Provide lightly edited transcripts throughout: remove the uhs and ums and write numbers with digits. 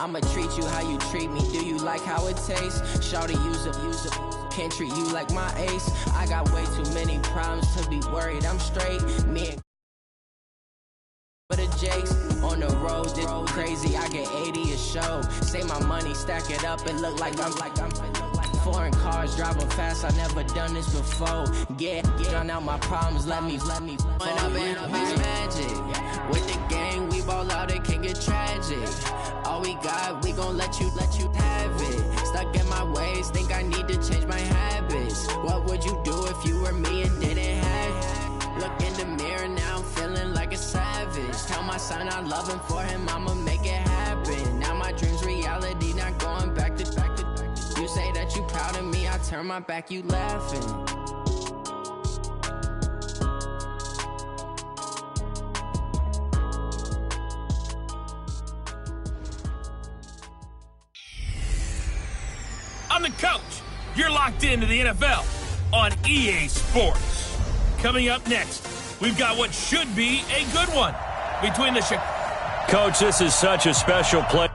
I'ma treat you how you treat me. Do you like how it tastes? Shawty, use a can't treat you like my ace. I got way too many problems to be worried. I'm straight. Me and for the Jakes on the road, this crazy. I get 80 a show. Say my money, stack it up, and look like I'm foreign cars driving fast. I never done this before. Get drown out my problems. Let me. When up in magic with the gang, we ball out. It can get tragic. All we got, we gon' let you have it. Stuck in my ways, think I need to change my habits. What would you do if you were me and didn't have it? Look in the mirror now, I'm feeling like a savage. Tell my son I love him, for him I'ma make it happen. Now my dream's reality, not going back to. You say that you proud of me, I turn my back, you laughing. I'm the coach. You're locked into the NFL on EA Sports. Coming up next, we've got what should be a good one between the Coach, this is such a special play.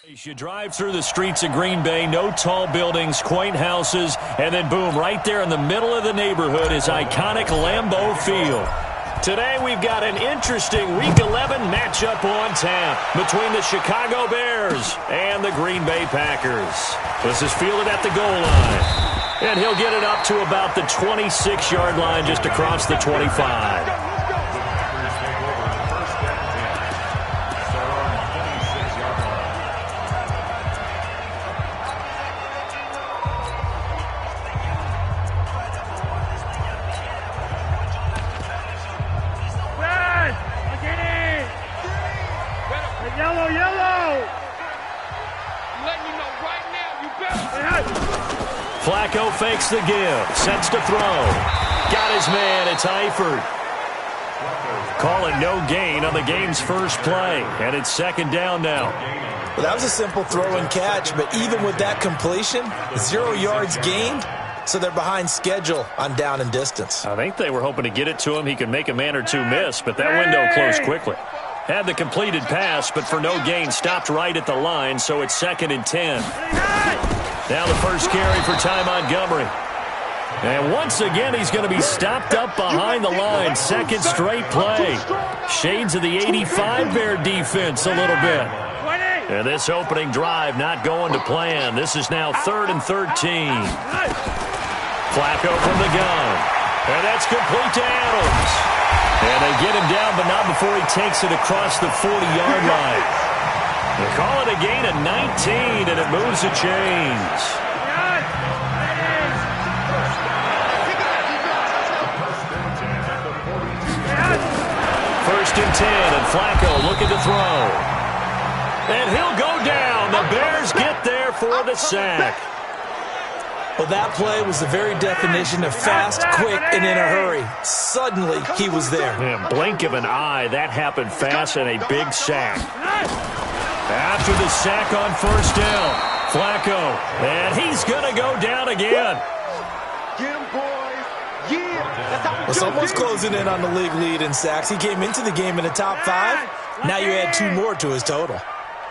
You drive through the streets of Green Bay, no tall buildings, quaint houses, and then boom, right there in the middle of the neighborhood is iconic Lambeau Field. Today we've got an interesting Week 11 matchup on tap between the Chicago Bears and the Green Bay Packers. This is fielded at the goal line, and he'll get it up to about the 26-yard line just across the 25. Flacco fakes the give, sets to throw. Got his man, it's Eifert. Call it no gain on the game's first play, and it's second down now. Well, that was a simple throw and catch, but even with that completion, 0 yards gained, so they're behind schedule on down and distance. I think they were hoping to get it to him. He could make a man or two miss, but that window closed quickly. Had the completed pass, but for no gain, stopped right at the line, so it's 2nd and 10. Now the first carry for Ty Montgomery. And once again, he's going to be stopped up behind the line. Second straight play. Shades of the 85 Bear defense a little bit. And this opening drive not going to plan. This is now 3rd and 13. Flacco from the gun. And that's complete to Adams. And they get him down, but not before he takes it across the 40-yard line. They call it a gain of 19, and it moves the chains. First and 10, and Flacco looking to throw. And he'll go down. The Bears get there for the sack. Well, that play was the very definition of fast, quick, and in a hurry. Suddenly, he was there. Yeah, blink of an eye, that happened fast, and a big sack. After the sack on first down, Flacco, and he's going to go down again. Well, someone's closing in on the league lead in sacks. He came into the game in the top 5. Now you add 2 more to his total.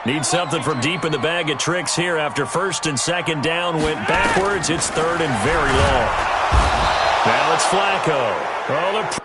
Need something from deep in the bag of tricks here after first and second down went backwards. It's 3rd and very long. Now it's Flacco. Oh, the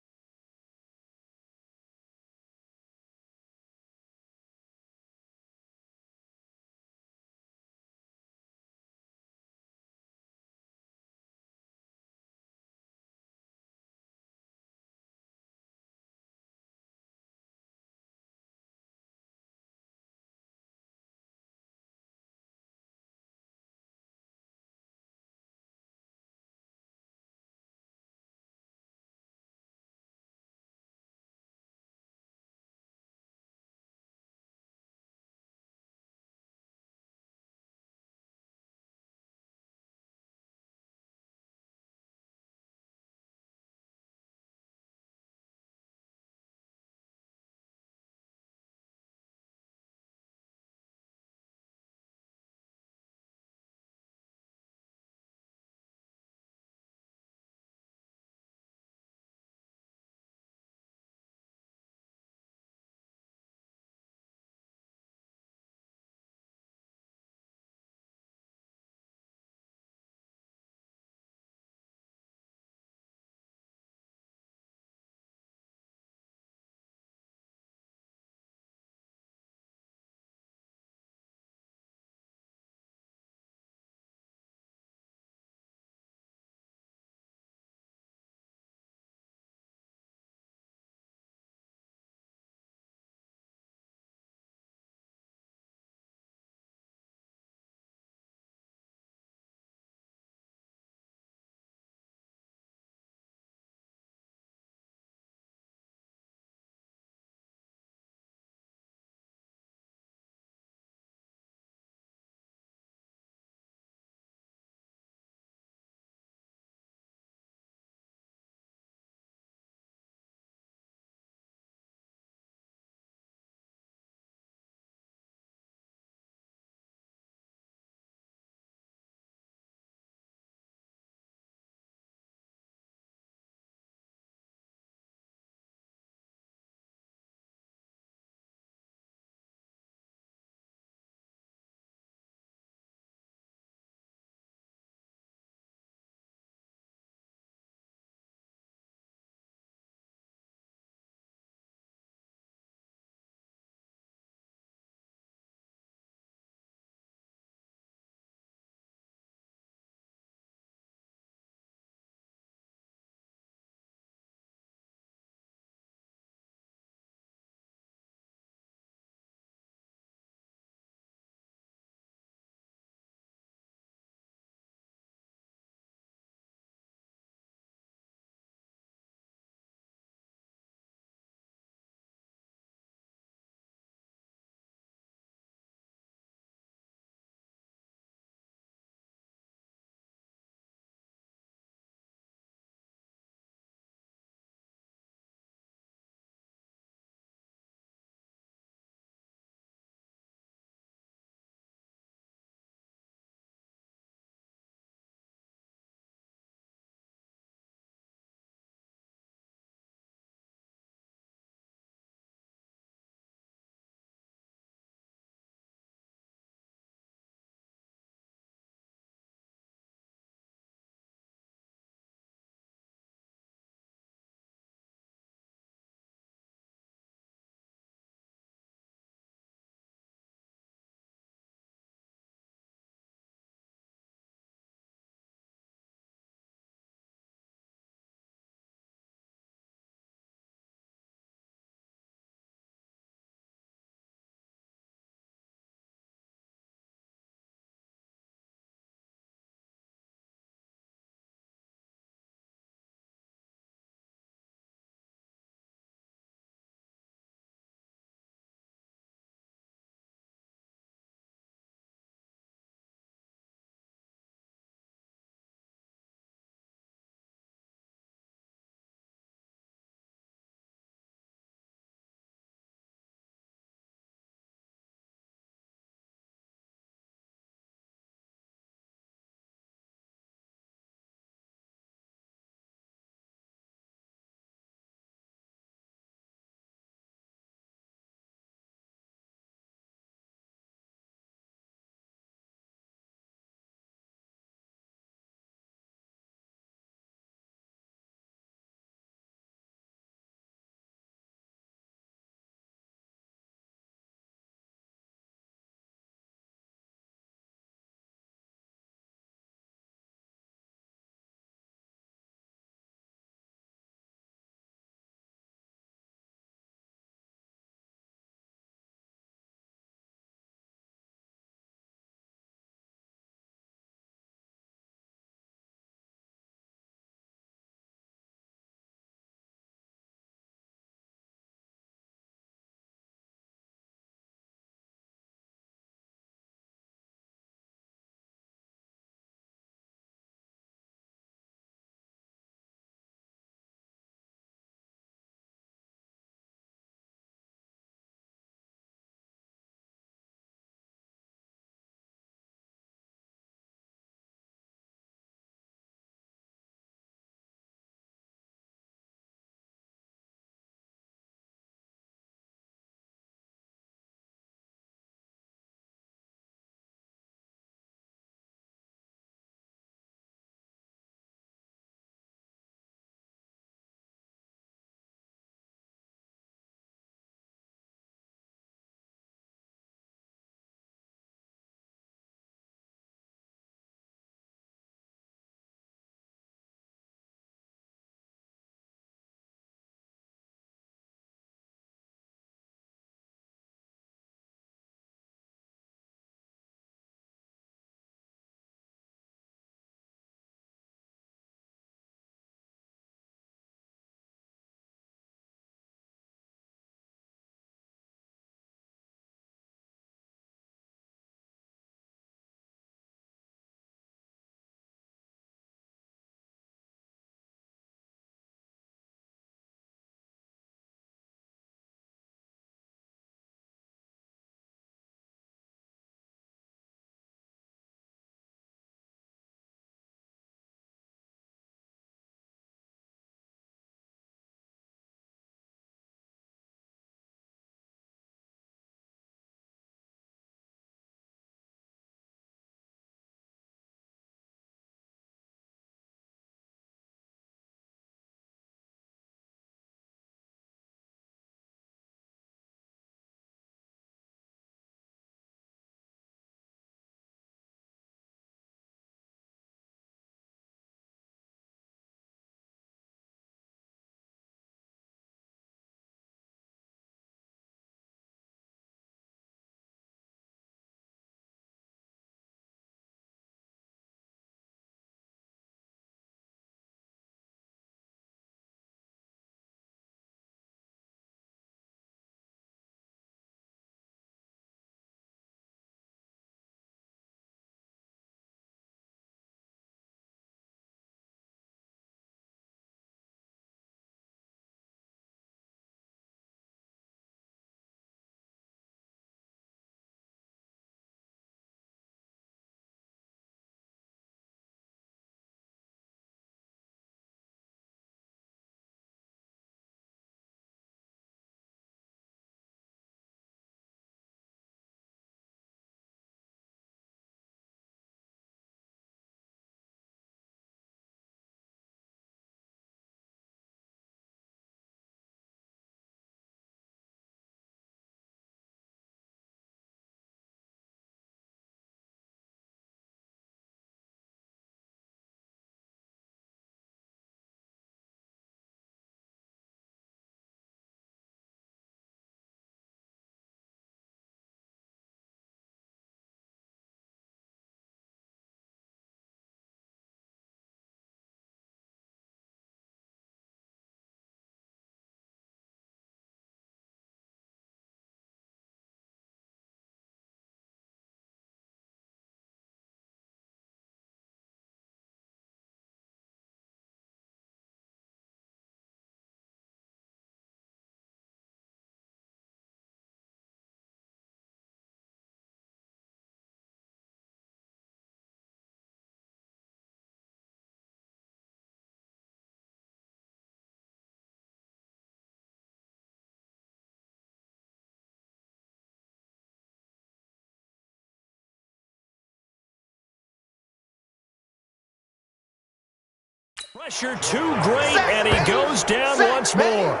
Pressure too great, and he goes down once more.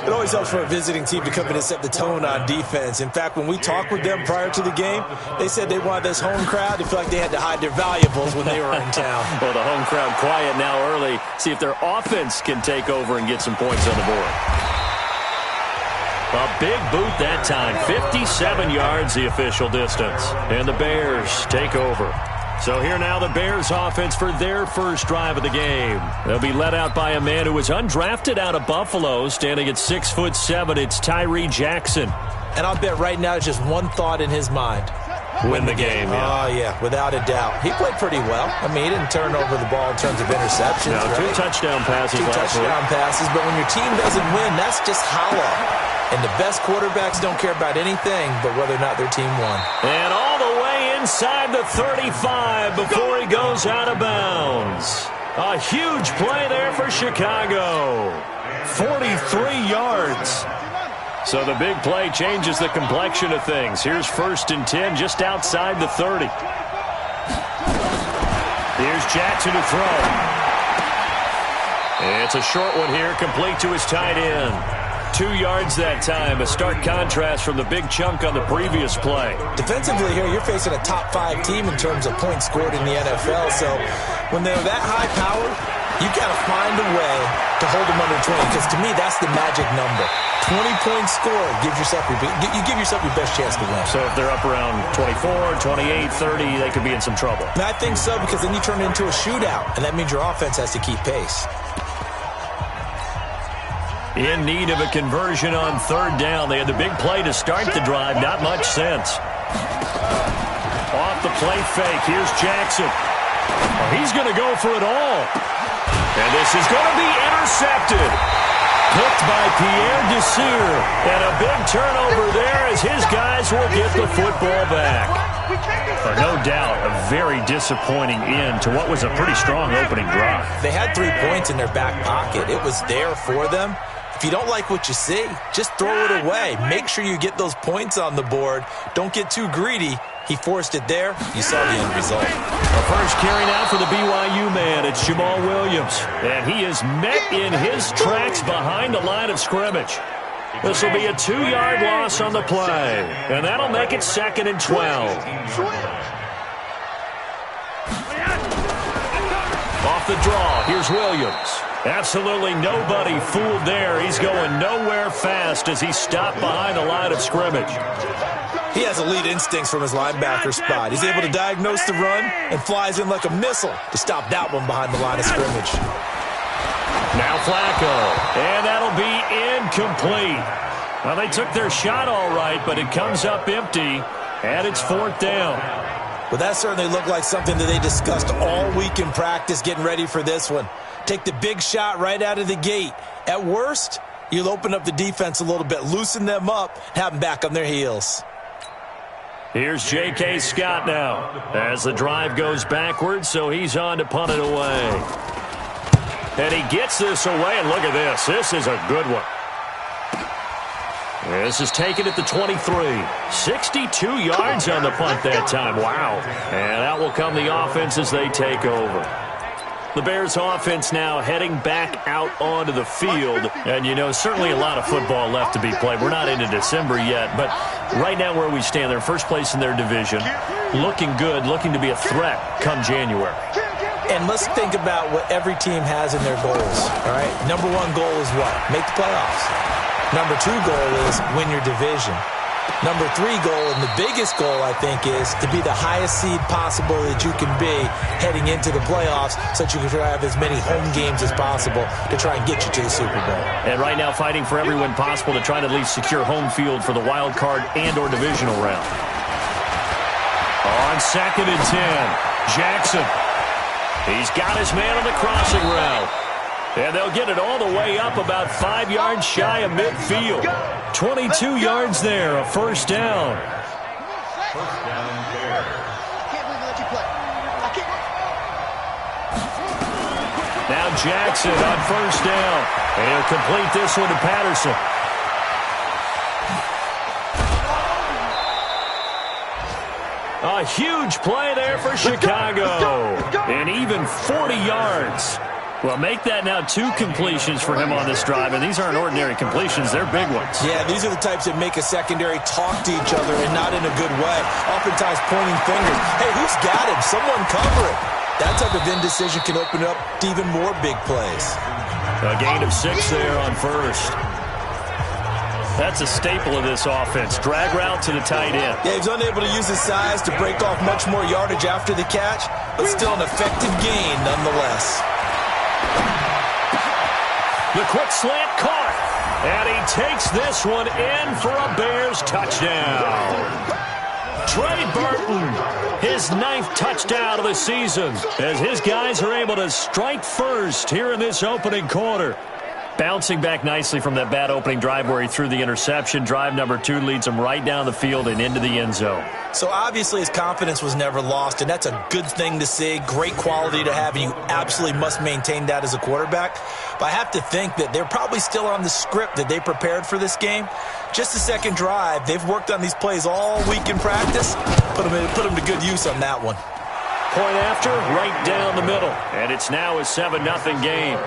It always helps for a visiting team to come in and set the tone on defense. In fact, when we talked with them prior to the game, they said they wanted this home crowd to feel like they had to hide their valuables when they were in town. Well, the home crowd quiet now early. See if their offense can take over and get some points on the board. A big boot that time. 57 yards the official distance. And the Bears take over. So here now the Bears offense for their first drive of the game. They'll be led out by a man who was undrafted out of Buffalo, standing at 6'7". It's Tyree Jackson. And I'll bet right now it's just one thought in his mind. Win the game, yeah. Oh, yeah, without a doubt. He played pretty well. I mean, he didn't turn over the ball in terms of interceptions. No, right? 2 touchdown passes last week. 2 touchdown passes, but when your team doesn't win, that's just hollow. And the best quarterbacks don't care about anything but whether or not their team won. And all the way inside the 35 before he goes out of bounds. A huge play there for Chicago. 43 yards. So the big play changes the complexion of things. Here's 1st and 10 just outside the 30. Here's Jackson to throw. It's a short one here, complete to his tight end. 2 yards that time, a stark contrast from the big chunk on the previous play. Defensively here, you're facing a top 5 team in terms of points scored in the NFL. So when they're that high powered, you've got to find a way to hold them under 20, because to me, that's the magic number. 20 points scored, you give yourself your best chance to win. So if they're up around 24, 28, 30, they could be in some trouble. And I think so, because then you turn it into a shootout, and that means your offense has to keep pace. In need of a conversion on 3rd down. They had the big play to start the drive. Not much sense. Off the play fake. Here's Jackson. Well, he's going to go for it all. And this is going to be intercepted. Picked by Pierre Desir. And a big turnover there as his guys will get the football back. But no doubt, a very disappointing end to what was a pretty strong opening drive. They had 3 points in their back pocket. It was there for them. If you don't like what you see, just throw it away. Make sure you get those points on the board. Don't get too greedy. He forced it there. You saw the end result. The first carry now for the BYU man. It's Jamal Williams. And he is met in his tracks behind the line of scrimmage. This will be a 2-yard loss on the play. And that'll make it 2nd and 12. Off the draw, here's Williams. Absolutely nobody fooled there. He's going nowhere fast as he stopped behind the line of scrimmage. He has elite instincts from his linebacker spot. He's able to diagnose the run and flies in like a missile to stop that one behind the line of scrimmage. Now Flacco, and that'll be incomplete. Well, they took their shot all right, but it comes up empty, and it's 4th down. Well, that certainly looked like something that they discussed all week in practice, getting ready for this one. Take the big shot right out of the gate. At worst, you'll open up the defense a little bit, loosen them up, have them back on their heels. Here's J.K. Scott now as the drive goes backwards, so he's on to punt it away. And he gets this away, and look at this. This is a good one. This is taken at the 23. 62 yards on the punt that time. Wow. And out will come the offense as they take over. The Bears offense now heading back out onto the field. And, you know, certainly a lot of football left to be played. We're not into December yet, but right now where we stand, they're first place in their division. Looking good, looking to be a threat come January. And let's think about what every team has in their goals, all right? Number 1 goal is what? Make the playoffs. Number 2 goal is win your division. Number 3 goal, and the biggest goal, I think, is to be the highest seed possible that you can be heading into the playoffs so that you can have as many home games as possible to try and get you to the Super Bowl. And right now fighting for every win possible to try to at least secure home field for the wild card and or divisional round. On 2nd and 10, Jackson. He's got his man on the crossing route. And they'll get it all the way up about 5 yards shy of midfield. 22 yards there, a 1st down. Now Jackson on 1st down. And he'll complete this one to Patterson. A huge play there for Chicago. And even 40 yards. Well, make that now 2 completions for him on this drive, and these aren't ordinary completions. They're big ones. Yeah, these are the types that make a secondary talk to each other and not in a good way. Oftentimes pointing fingers. Hey, who's got him? Someone cover it. That type of indecision can open up to even more big plays. A gain of 6 there on first. That's a staple of this offense. Drag route to the tight end. Yeah, he's unable to use his size to break off much more yardage after the catch, but still an effective gain nonetheless. The quick slant caught. And he takes this one in for a Bears touchdown. Trey Burton, his 9th touchdown of the season, as his guys are able to strike first here in this opening quarter. Bouncing back nicely from that bad opening drive where he threw the interception. Drive number 2 leads him right down the field and into the end zone. So obviously his confidence was never lost, and that's a good thing to see. Great quality to have, and you absolutely must maintain that as a quarterback. But I have to think that they're probably still on the script that they prepared for this game. Just the second drive. They've worked on these plays all week in practice. Put them to good use on that one. Point after, right down the middle. And it's now a 7-0 game.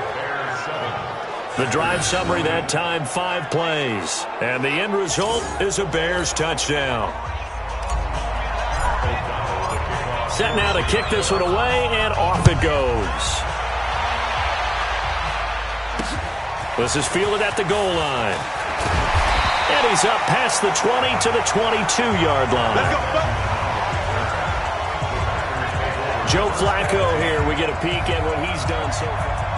The drive summary that time, 5 plays. And the end result is a Bears touchdown. Set now to kick this one away, and off it goes. This is fielded at the goal line. And he's up past the 20 to the 22-yard line. Joe Flacco here. We get a peek at what he's done so far.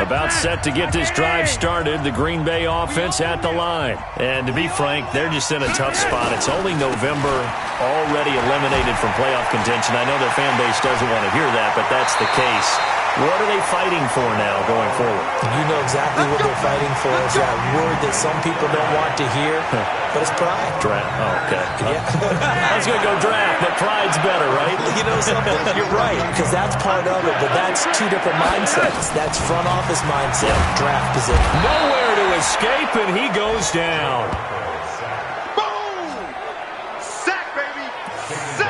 About set to get this drive started. The Green Bay offense at the line. And to be frank, they're just in a tough spot. It's only November, already eliminated from playoff contention. I know their fan base doesn't want to hear that, but that's the case. What are they fighting for now going forward? You know exactly what they're fighting for. Is that word that some people don't want to hear, but it's pride. Draft. Oh, okay. Yeah. I was going to go draft, but pride's better, right? You know something? You're right, because that's part of it, but that's 2 different mindsets. That's front office mindset, draft position. Nowhere to escape, and he goes down.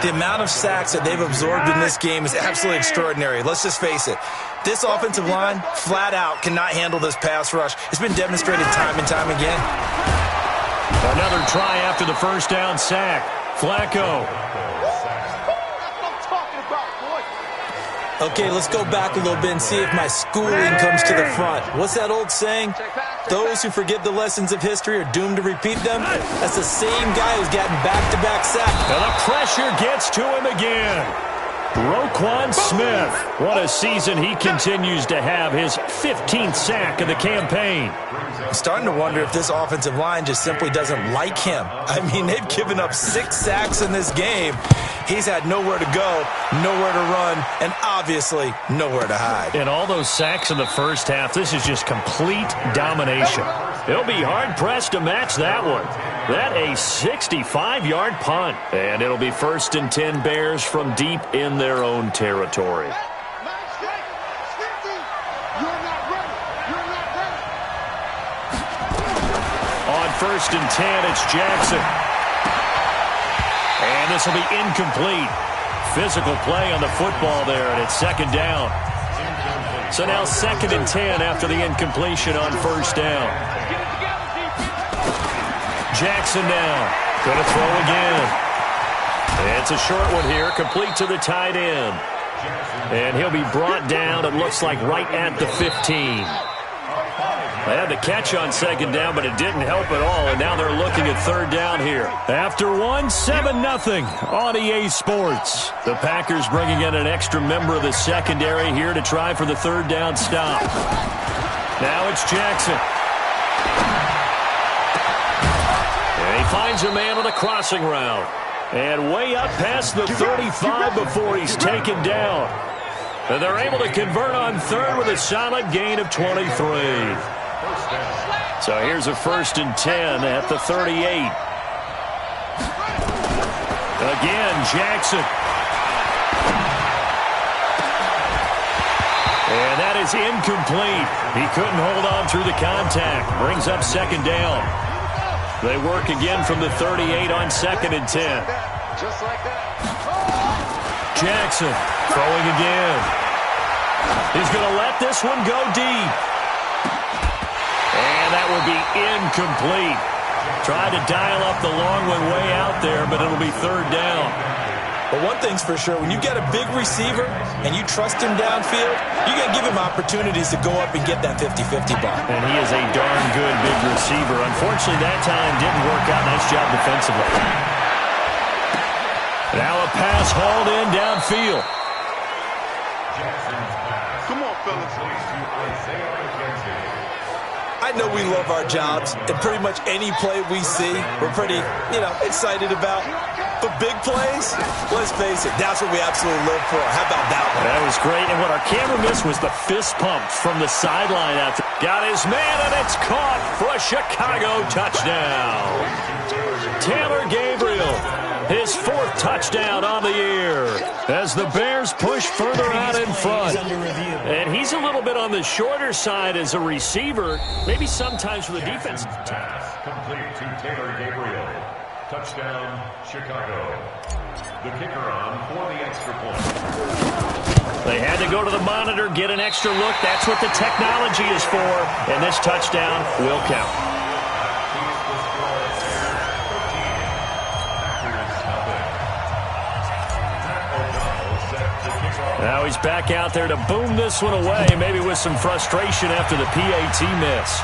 The amount of sacks that they've absorbed in this game is absolutely extraordinary. Let's just face it. This offensive line, flat out, cannot handle this pass rush. It's been demonstrated time and time again. Another try after the first down sack. Flacco. Okay, let's go back a little bit and see if my schooling comes to the front. What's that old saying? Those who forget the lessons of history are doomed to repeat them. That's the same guy who's gotten back-to-back sacks. And the pressure gets to him again. Roquan Smith. What a season he continues to have. His 15th sack of the campaign. I'm starting to wonder if this offensive line just simply doesn't like him. I mean, they've given up 6 sacks in this game. He's had nowhere to go, nowhere to run, and obviously nowhere to hide. And all those sacks in the first half, this is just complete domination. He'll be hard-pressed to match that one. That a 65-yard punt. And it'll be 1st and 10 Bears from deep in their own territory. On 1st and 10, it's Jackson. And this will be incomplete. Physical play on the football there, and it's 2nd down. So now 2nd and 10 after the incompletion on 1st down. Jackson now. Gonna throw again. It's a short one here, complete to the tight end. And he'll be brought down, it looks like, right at the 15. They had the catch on 2nd down, but it didn't help at all, and now they're looking at 3rd down here. After 7-0 on EA Sports. The Packers bringing in an extra member of the secondary here to try for the 3rd down stop. Now it's Jackson. And he finds a man on a crossing route. And way up past the 35 before he's taken down. And they're able to convert on 3rd with a solid gain of 23. So here's a 1st and 10 at the 38. Again, Jackson. And that is incomplete. He couldn't hold on through the contact. Brings up 2nd down. They work again from the 38 on 2nd and 10. Just like that. Jackson throwing again. He's going to let this one go deep. And that will be incomplete. Tried to dial up the long one way out there, but it'll be 3rd down. But one thing's for sure, when you get a big receiver and you trust him downfield, you're going to give him opportunities to go up and get that 50-50 ball. And he is a darn good big receiver. Unfortunately, that time didn't work out. Nice job defensively. Now a pass hauled in downfield. Come on, fellas. I know we love our jobs, and pretty much any play we see, we're pretty, excited about. But big plays, let's face it, that's what we absolutely live for. How about that one? That was great, and what our camera missed was the fist pump from the sideline after. Got his man, and it's caught for a Chicago touchdown. Taylor Gabriel, his 4th touchdown on the year as the Bears push further out in front. And he's a little bit on the shorter side as a receiver, maybe sometimes for the defense. Complete to Taylor Gabriel. Touchdown, Chicago. The kicker on for the extra point. They had to go to the monitor, get an extra look. That's what the technology is for. And this touchdown will count. Now he's back out there to boom this one away, maybe with some frustration after the PAT miss.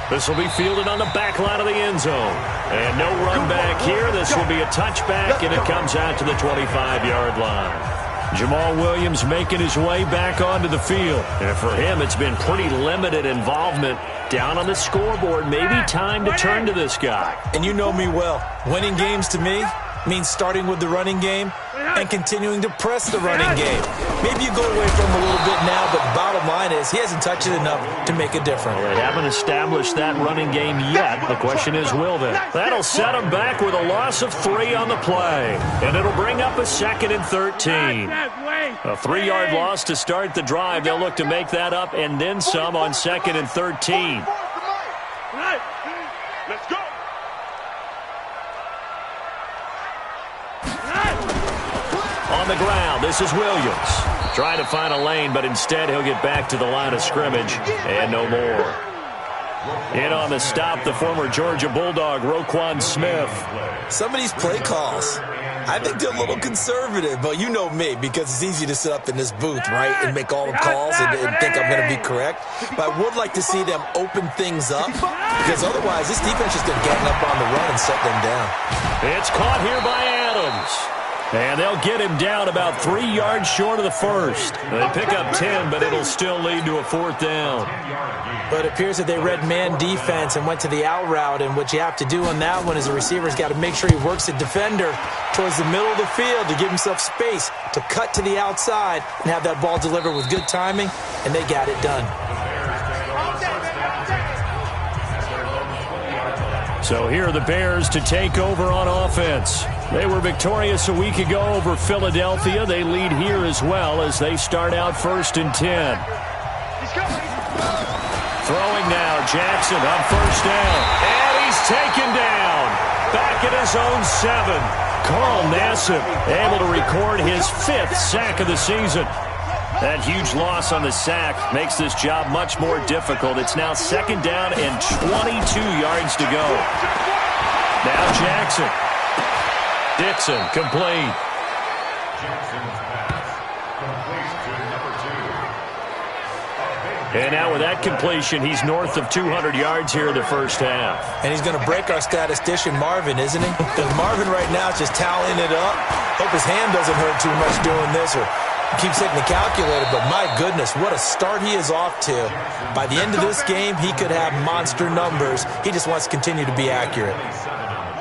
This will be fielded on the back line of the end zone. And no run back here. This will be a touchback, and it comes out to the 25-yard line. Jamal Williams making his way back onto the field. And for him, it's been pretty limited involvement down on the scoreboard. Maybe time to turn to this guy. And you know me well. Winning games to me means starting with the running game and continuing to press the running game. Maybe you go away from him a little bit now, but the bottom line is he hasn't touched it enough to make a difference. Well, they haven't established that running game yet. The question is, will they? That'll set them back with a loss of 3 on the play. And it'll bring up a 2nd and 13. A 3-yard loss to start the drive. They'll look to make that up and then some on 2nd and 13. Let's go. On the ground, this is Williams. Trying to find a lane, but instead he'll get back to the line of scrimmage and no more. In on the stop, the former Georgia Bulldog, Roquan Smith. Some of these play calls, I think they're a little conservative, but you know me, because it's easy to sit up in this booth, right, and make all the calls and think I'm going to be correct. But I would like to see them open things up, because otherwise this defense is going to gang up on the run and set them down. It's caught here by Adams. And they'll get him down about 3 yards short of the first. They pick up 10, but it'll still lead to a 4th down. But it appears that they read man defense and went to the out route, and what you have to do on that one is the receiver's got to make sure he works the defender towards the middle of the field to give himself space to cut to the outside and have that ball delivered with good timing, and they got it done. So here are the Bears to take over on offense. They were victorious a week ago over Philadelphia. They lead here as well as they start out 1st and 10. Throwing now, Jackson on 1st down. And he's taken down. Back at his own 7. Carl Nassib able to record his 5th sack of the season. That huge loss on the sack makes this job much more difficult. It's now 2nd down and 22 yards to go. Now Jackson. Dixon, complete. And now with that completion, he's north of 200 yards here in the first half. And he's going to break our statistician, Marvin, isn't he? Because Marvin right now is just tallying it up. Hope his hand doesn't hurt too much doing this, or keeps hitting the calculator, but my goodness, what a start he is off to. By the end of this game, he could have monster numbers. He just wants to continue to be accurate.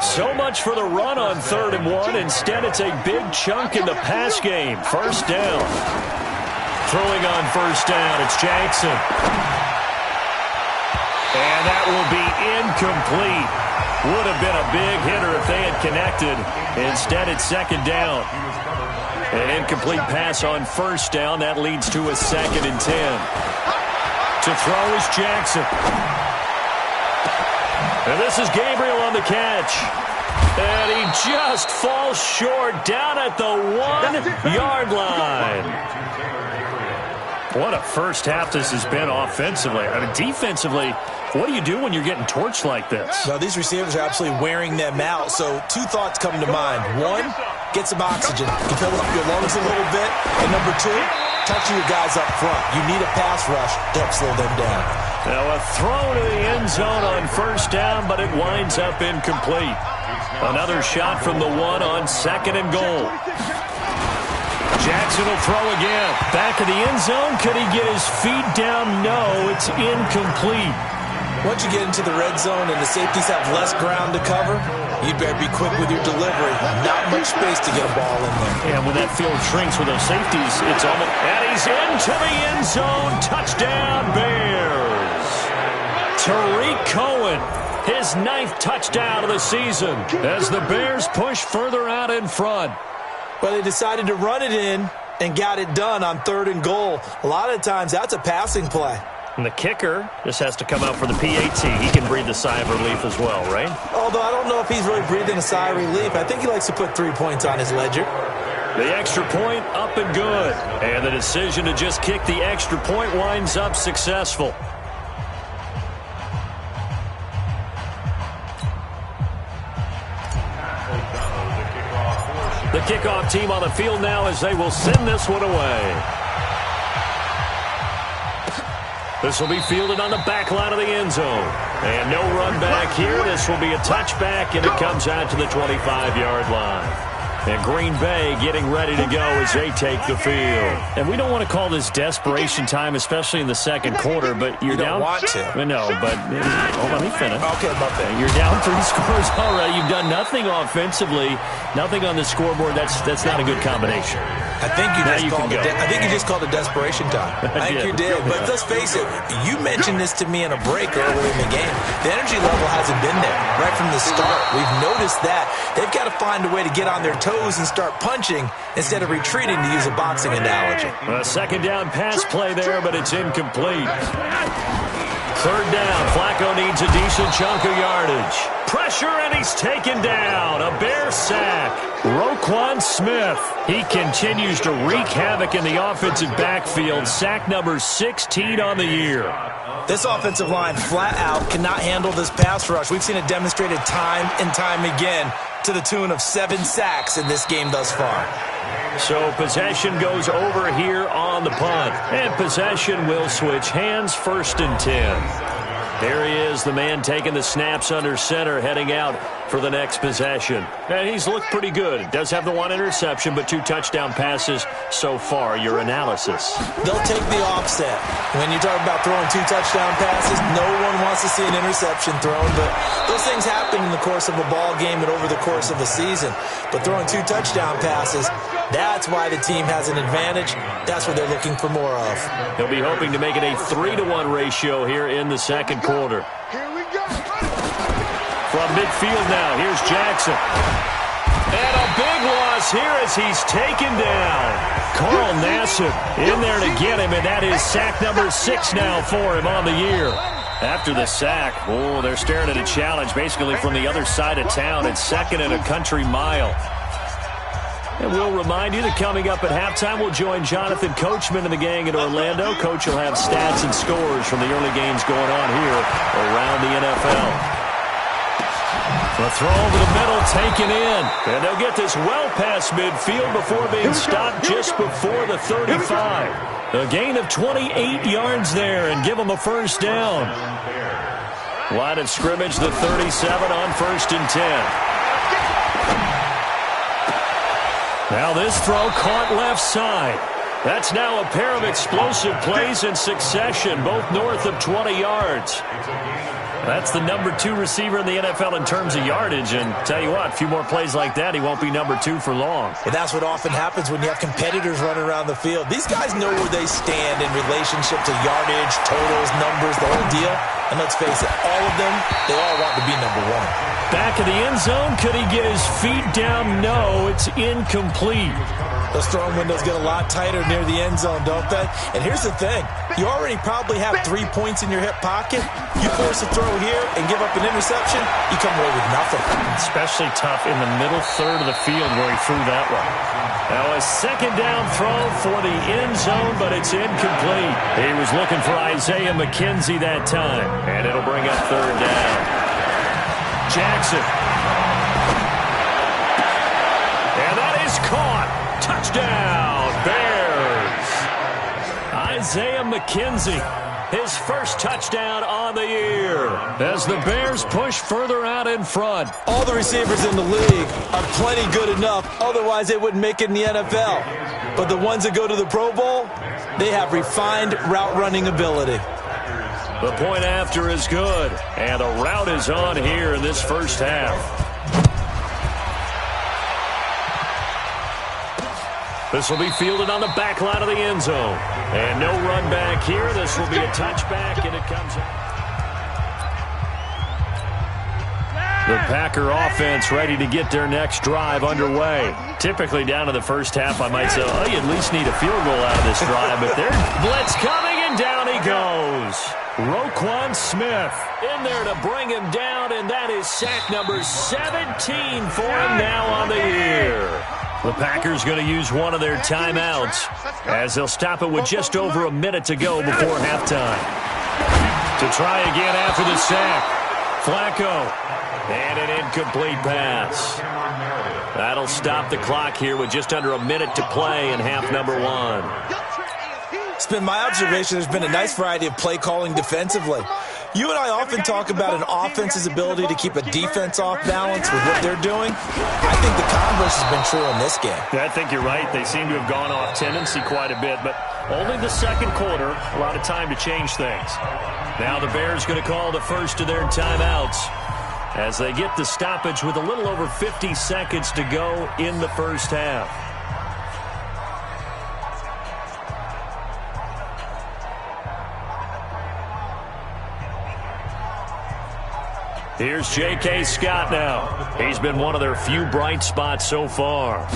So much for the run on 3rd and 1. Instead, it's a big chunk in the pass game. 1st down. Throwing on 1st down, it's Jackson. And that will be incomplete. Would have been a big hitter if they had connected. Instead, it's 2nd down. An incomplete pass on 1st down. That leads to a 2nd and 10. To throw is Jackson. And this is Gabriel on the catch. And he just falls short down at the 1-yard line. What a first half this has been offensively. I mean, defensively, what do you do when you're getting torched like this? Well, these receivers are absolutely wearing them out. So 2 thoughts come to mind. 1, get some oxygen. You can fill up your lungs a little bit. And number 2, touch your guys up front. You need a pass rush to help slow them down. Now a throw to the end zone on first down, but it winds up incomplete. Another shot from the 1 on 2nd and goal. Jackson will throw again. Back of the end zone. Could he get his feet down? No, it's incomplete. Once you get into the red zone and the safeties have less ground to cover, you better be quick with your delivery. Not much space to get a ball in there. And when that field shrinks with those safeties, it's almost... And he's into the end zone. Touchdown, Bears. Tariq Cohen, his 9th touchdown of the season as the Bears push further out in front. But they decided to run it in and got it done on 3rd and goal. A lot of times, that's a passing play. And the kicker just has to come out for the PAT. He can breathe a sigh of relief as well, right? Although I don't know if he's really breathing a sigh of relief. I think he likes to put 3 points on his ledger. The extra point up and good. And the decision to just kick the extra point winds up successful. The kickoff team on the field now as they will send this one away. This will be fielded on the back line of the end zone. And no run back here. This will be a touchback, and it comes out to the 25-yard line. And Green Bay getting ready to go as they take the field. And we don't want to call this desperation time, especially in the second quarter, but you're down. You don't want to. No, but hold on, let me finish. Okay, my bad. You're down 3 scores already. You've done nothing offensively, nothing on the scoreboard. That's not a good combination. I think you just called it desperation time. I think you did. But let's face it, you mentioned this to me in a break earlier in the game. The energy level hasn't been there right from the start. We've noticed that. They've got to find a way to get on their toes and start punching instead of retreating, to use a boxing analogy. A second down pass play there, but it's incomplete. 3rd down. Flacco needs a decent chunk of yardage. Pressure, and he's taken down. A Bear sack. Roquan Smith. He continues to wreak havoc in the offensive backfield. Sack number 16 on the year. This offensive line flat out cannot handle this pass rush. We've seen it demonstrated time and time again to the tune of 7 sacks in this game thus far. So possession goes over here on the punt. And possession will switch hands, 1st and 10. There he is, the man taking the snaps under center, heading out for the next possession. And he's looked pretty good. Does have the 1 interception, but 2 touchdown passes so far. Your analysis? They'll take the offset. When you talk about throwing 2 touchdown passes, no one wants to see an interception thrown, but those things happen in the course of a ball game and over the course of a season. But throwing 2 touchdown passes, that's why the team has an advantage. That's what they're looking for more of. He'll be hoping to make it a 3-to-1 ratio here in the second quarter. Here we go. From midfield now, here's Jackson. And a big loss here as he's taken down. Carl Nassib in there to get him, and that is sack number 6 now for him on the year. After the sack, they're staring at a challenge basically from the other side of town. It's 2nd and a country mile. And we'll remind you that coming up at halftime, we'll join Jonathan Coachman and the gang in Orlando. Coach will have stats and scores from the early games going on here around the NFL. A throw over the middle, taken in. And they'll get this well past midfield before being stopped just before the 35. A gain of 28 yards there and give them a 1st down. Line of scrimmage, the 37 on 1st and 10. Now this throw caught left side. That's now a pair of explosive plays in succession, both north of 20 yards. That's the number 2 receiver in the NFL in terms of yardage, and tell you what, a few more plays like that, he won't be number 2 for long. Well, that's what often happens when you have competitors running around the field. These guys know where they stand in relationship to yardage, totals, numbers, the whole deal. And let's face it, all of them, they all want to be number 1. Back of the end zone. Could he get his feet down? No, it's incomplete. Those throwing windows get a lot tighter near the end zone, don't they? And here's the thing. You already probably have 3 points in your hip pocket. You force a throw here and give up an interception, you come away with nothing. Especially tough in the middle third of the field where he threw that one. Now a second down throw for the end zone, but it's incomplete. He was looking for Isaiah McKenzie that time, and it'll bring up third down. Jackson. And that is caught. Touchdown, Bears. Isaiah McKenzie, his first touchdown on the year as the Bears push further out in front. All the receivers in the league are plenty good enough, otherwise they wouldn't make it in the NFL. But the ones that go to the Pro Bowl, they have refined route running ability. The point after is good, and the route is on here in this first half. This will be fielded on the back line of the end zone. And no run back here. This will be a touchback, and it comes out. The Packer offense ready to get their next drive underway. Typically down to the first half, I might say, oh, you at least need a field goal out of this drive. But there's blitz coming, and down he goes. Roquan Smith in there to bring him down, and that is sack number 17 for him now on the year. The Packers going to use one of their timeouts as they'll stop it with just over a minute to go before halftime. To try again after the sack. Flacco. And an incomplete pass. That'll stop the clock here with just under a minute to play in half number 1. It's been my observation there's been a nice variety of play calling defensively. You and I often talk about an offense's ability to keep a defense off balance with what they're doing. I think the converse has been true in this game. Yeah, I think you're right. They seem to have gone off tendency quite a bit, but only the second quarter, a lot of time to change things. Now the Bears going to call the first of their timeouts as they get the stoppage with a little over 50 seconds to go in the first half. Here's J.K. Scott now. He's been one of their few bright spots so far.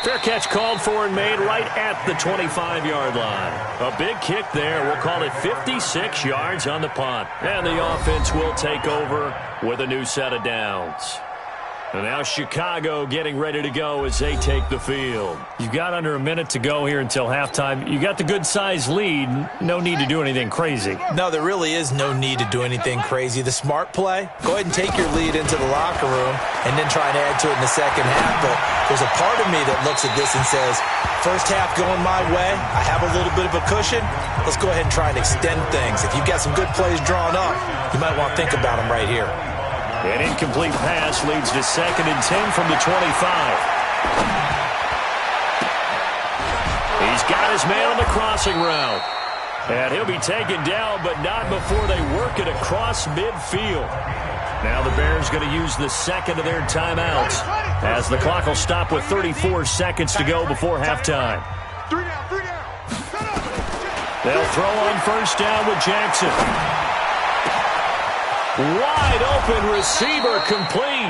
Fair catch called for and made right at the 25-yard line. A big kick there. We'll call it 56 yards on the punt. And the offense will take over with a new set of downs. And now Chicago getting ready to go as they take the field. You've got under a minute to go here until halftime. You got the good-sized lead. No need to do anything crazy. No, there really is no need to do anything crazy. The smart play, go ahead and take your lead into the locker room and then try and add to it in the second half. But there's a part of me that looks at this and says, first half going my way, I have a little bit of a cushion. Let's go ahead and try and extend things. If you've got some good plays drawn up, you might want to think about them right here. An incomplete pass leads to 2nd and 10 from the 25. He's got his man on the crossing route. And he'll be taken down, but not before they work it across midfield. Now the Bears going to use the second of their timeouts as the clock will stop with 34 seconds to go before halftime. They'll throw on first down with Jackson. Wide open receiver complete.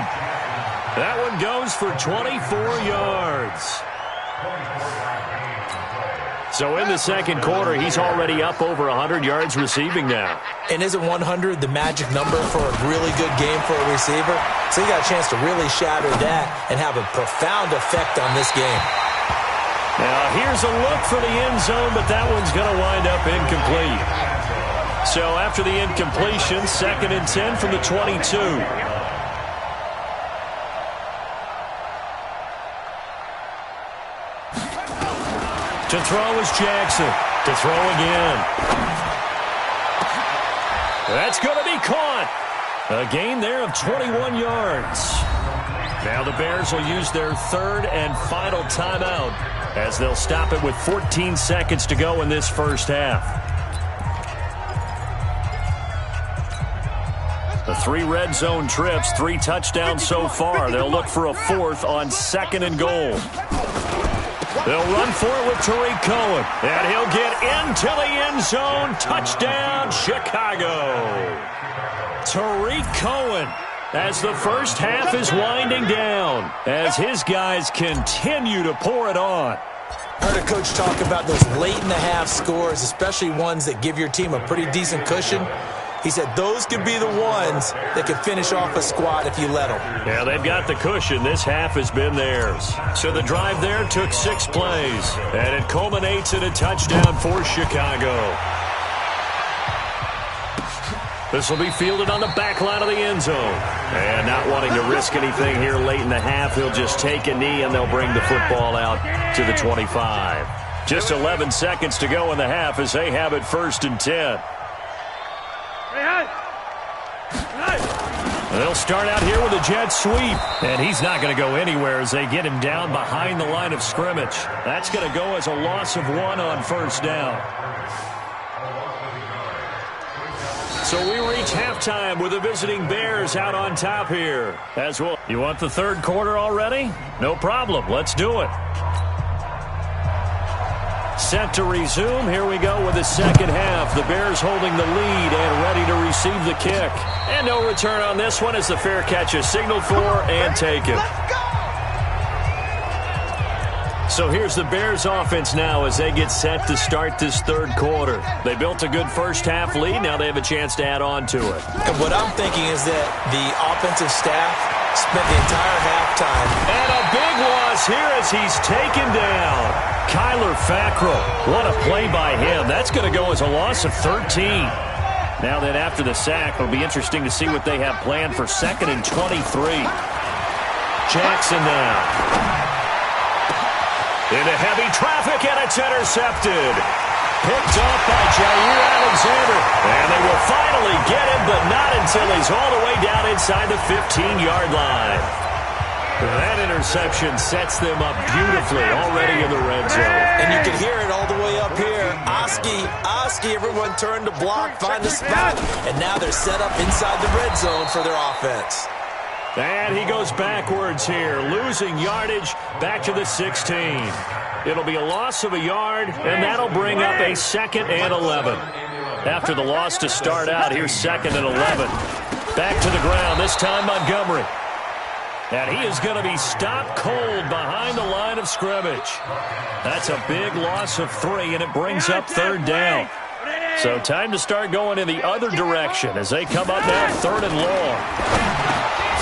That one goes for 24 yards. So in the second quarter, he's already up over 100 yards receiving now. And isn't 100 the magic number for a really good game for a receiver? So you got a chance to really shatter that and have a profound effect on this game. Now here's a look for the end zone, but that one's going to wind up incomplete. So after the incompletion, 2nd and 10 from the 22. To throw is Jackson. To throw again. That's going to be caught. A gain there of 21 yards. Now the Bears will use their third and final timeout as they'll stop it with 14 seconds to go in this first half. The 3 red zone trips, 3 touchdowns so far. They'll look for a 4th on 2nd and goal. They'll run for it with Tariq Cohen. And he'll get into the end zone. Touchdown, Chicago. Tariq Cohen, as the first half is winding down, as his guys continue to pour it on. I heard a coach talk about those late-in-the-half scores, especially ones that give your team a pretty decent cushion. He said those could be the ones that can finish off a squad if you let them. Yeah, they've got the cushion. This half has been theirs. So the drive there took 6 plays, and it culminates in a touchdown for Chicago. This will be fielded on the back line of the end zone. And not wanting to risk anything here late in the half, he'll just take a knee, and they'll bring the football out to the 25. Just 11 seconds to go in the half as they have it 1st and 10. They'll start out here with a jet sweep, and he's not going to go anywhere as they get him down behind the line of scrimmage. That's going to go as a loss of 1 on 1st down. So we reach halftime with the visiting Bears out on top here. As well. You want the 3rd quarter already? No problem. Let's do it. Set to resume. Here we go with the 2nd half. The Bears holding the lead and ready to receive the kick. And no return on this one as the fair catch is signaled for and taken. So here's the Bears offense now as they get set to start this 3rd quarter. They built a good first half lead. Now they have a chance to add on to it. And what I'm thinking is that the offensive staff spent the entire halftime. And a big loss here as he's taken down. Kyler Fackrell, what a play by him. That's going to go as a loss of 13. Now then after the sack, it'll be interesting to see what they have planned for 2nd and 23. Jackson now. Into heavy traffic, and it's intercepted. Picked off by Jair Alexander. And they will finally get him, but not until he's all the way down inside the 15-yard line. That interception sets them up beautifully already in the red zone. And you can hear it all the way up here. Oski, everyone turned to block, find the spot, and now they're set up inside the red zone for their offense. And he goes backwards here, losing yardage back to the 16. It'll be a loss of a yard, and that'll bring up a 2nd and 11. After the loss to start out, here's 2nd and 11. Back to the ground, this time Montgomery. And he is going to be stopped cold behind the line of scrimmage. That's a big loss of 3, and it brings up 3rd down. So time to start going in the other direction as they come up now 3rd and long.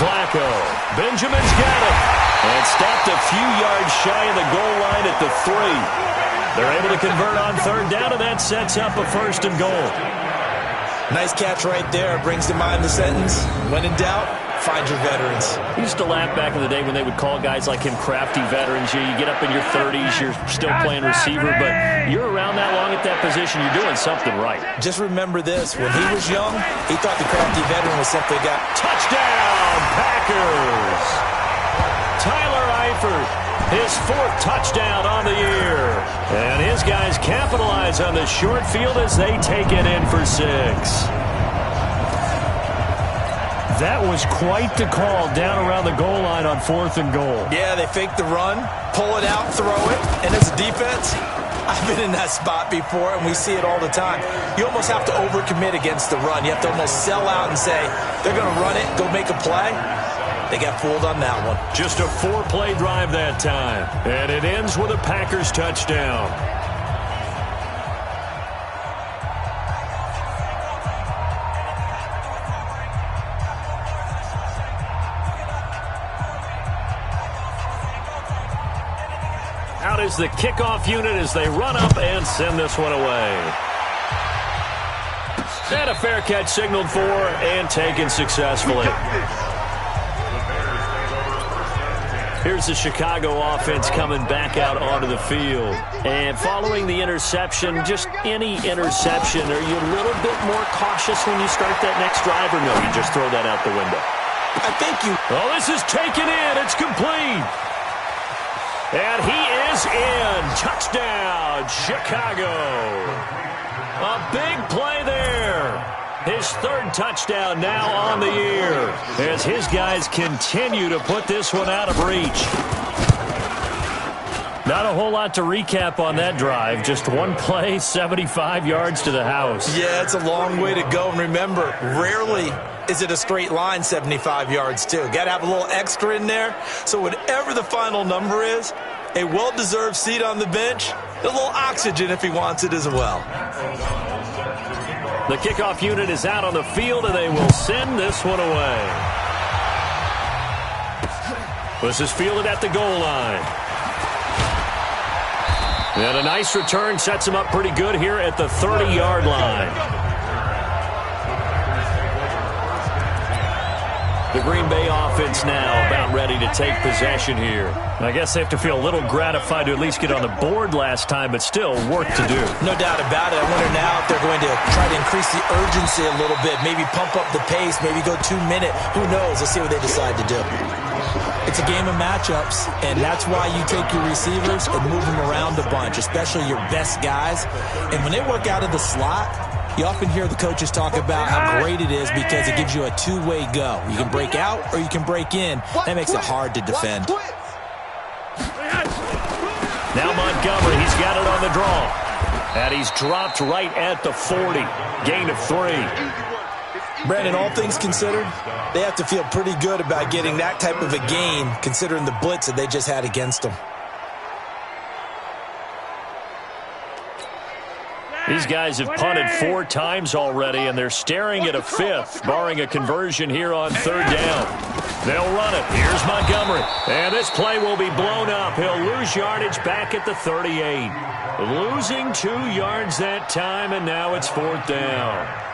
Flacco. Benjamin's got it. And stopped a few yards shy of the goal line at the 3. They're able to convert on 3rd down, and that sets up a 1st and goal. Nice catch right there. Brings to mind the sentence, when in doubt, find your veterans. I used to laugh back in the day when they would call guys like him crafty veterans. You get up in your 30s, you're still playing receiver, but you're around that long at that position, you're doing something right. Just remember this. When he was young, he thought the crafty veteran was simply got touchdown, Packers! Tyler Eifert, his 4th touchdown on the year. And his guys capitalize on the short field as they take it in for 6. That was quite the call down around the goal line on 4th and goal. Yeah, they fake the run, pull it out, throw it, and as a defense, I've been in that spot before, and we see it all the time. You almost have to overcommit against the run. You have to almost sell out and say, they're going to run it, go make a play. They got fooled on that one. Just a 4-play drive that time, and it ends with a Packers touchdown. Out is the kickoff unit as they run up and send this one away. And a fair catch signaled for and taken successfully. Here's the Chicago offense coming back out onto the field. And following the interception, just any interception, are you a little bit more cautious when you start that next drive, or no, you just throw that out the window? I think you... Oh, this is taken in. It's complete. And he is in. Touchdown, Chicago. A big play there. His 3rd touchdown now on the year as his guys continue to put this one out of reach. Not a whole lot to recap on that drive. Just one play, 75 yards to the house. Yeah, it's a long way to go. And remember, rarely is it a straight line 75 yards, too. Got to have a little extra in there. So whatever the final number is, a well-deserved seat on the bench, a little oxygen if he wants it as well. The kickoff unit is out on the field, and they will send this one away. This is fielded at the goal line. And a nice return sets him up pretty good here at the 30-yard line. The Green Bay offense now about ready to take possession here. I guess they have to feel a little gratified to at least get on the board last time, but still work to do. No doubt about it. I wonder now if they're going to try to increase the urgency a little bit, maybe pump up the pace, maybe go 2-minute. Who knows? Let's see what they decide to do. It's a game of matchups, and that's why you take your receivers and move them around a bunch, especially your best guys. And when they work out of the slot, you often hear the coaches talk about how great it is because it gives you a two-way go. You can break out or you can break in. That makes it hard to defend. Now Montgomery, he's got it on the draw. And he's dropped right at the 40. Gain of 3. Brandon, all things considered, they have to feel pretty good about getting that type of a gain considering the blitz that they just had against them. These guys have punted 4 times already, and they're staring at a 5th, barring a conversion here on 3rd down. They'll run it. Here's Montgomery. And this play will be blown up. He'll lose yardage back at the 38. Losing 2 yards that time, and now it's 4th down.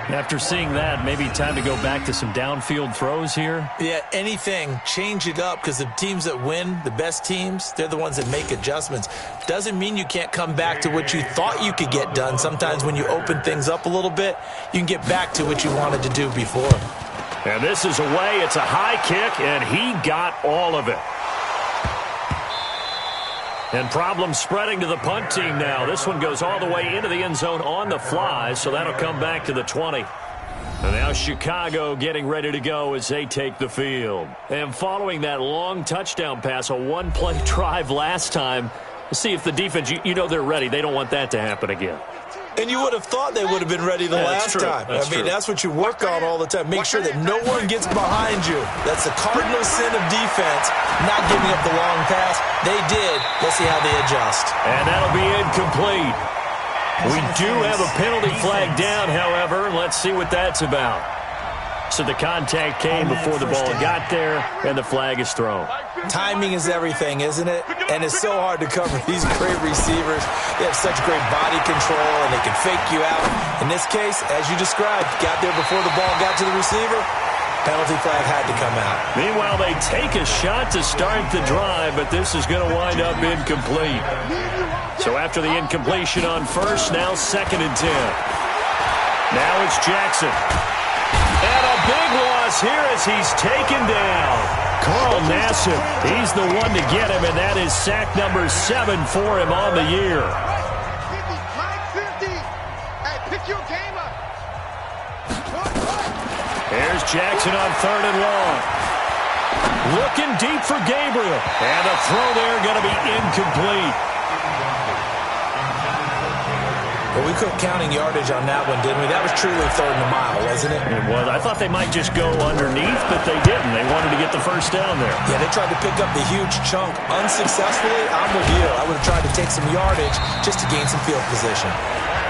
After seeing that, maybe time to go back to some downfield throws here. Yeah, anything. Change it up because the teams that win, the best teams, they're the ones that make adjustments. Doesn't mean you can't come back to what you thought you could get done. Sometimes when you open things up a little bit, you can get back to what you wanted to do before. And this is away. It's a high kick, and he got all of it. And problems spreading to the punt team now. This one goes all the way into the end zone on the fly, so that'll come back to the 20. And now Chicago getting ready to go as they take the field. And following that long touchdown pass, a one-play drive last time, see if the defense, you know they're ready. They don't want that to happen again. And you would have thought they would have been ready the last time. That's what you work on all the time. Make sure that no one gets behind you. That's the cardinal sin of defense, not giving up the long pass. They did. Let's see how they adjust. And that'll be incomplete. We do have a penalty flag down, however. Let's see what that's about. So the contact came before the ball got there, and the flag is thrown. Timing is everything, isn't it? And it's so hard to cover these great receivers. They have such great body control, and they can fake you out. In this case, as you described, got there before the ball got to the receiver. Penalty flag had to come out. Meanwhile, they take a shot to start the drive, but this is going to wind up incomplete. So after the incompletion on first, now 2nd and 10. Now it's Jackson. And a big loss here as he's taken down. Carl Nassib, he's the one to get him, and that is sack number 7 for him on the year. Here's Jackson on 3rd and long. Looking deep for Gabriel. And the throw there going to be incomplete. Well, we quit counting yardage on that one, didn't we? That was truly 3rd and a mile, wasn't it? It was. I thought they might just go underneath, but they didn't. They wanted to get the first down there. Yeah, they tried to pick up the huge chunk unsuccessfully. I'm with you. I would have tried to take some yardage just to gain some field position.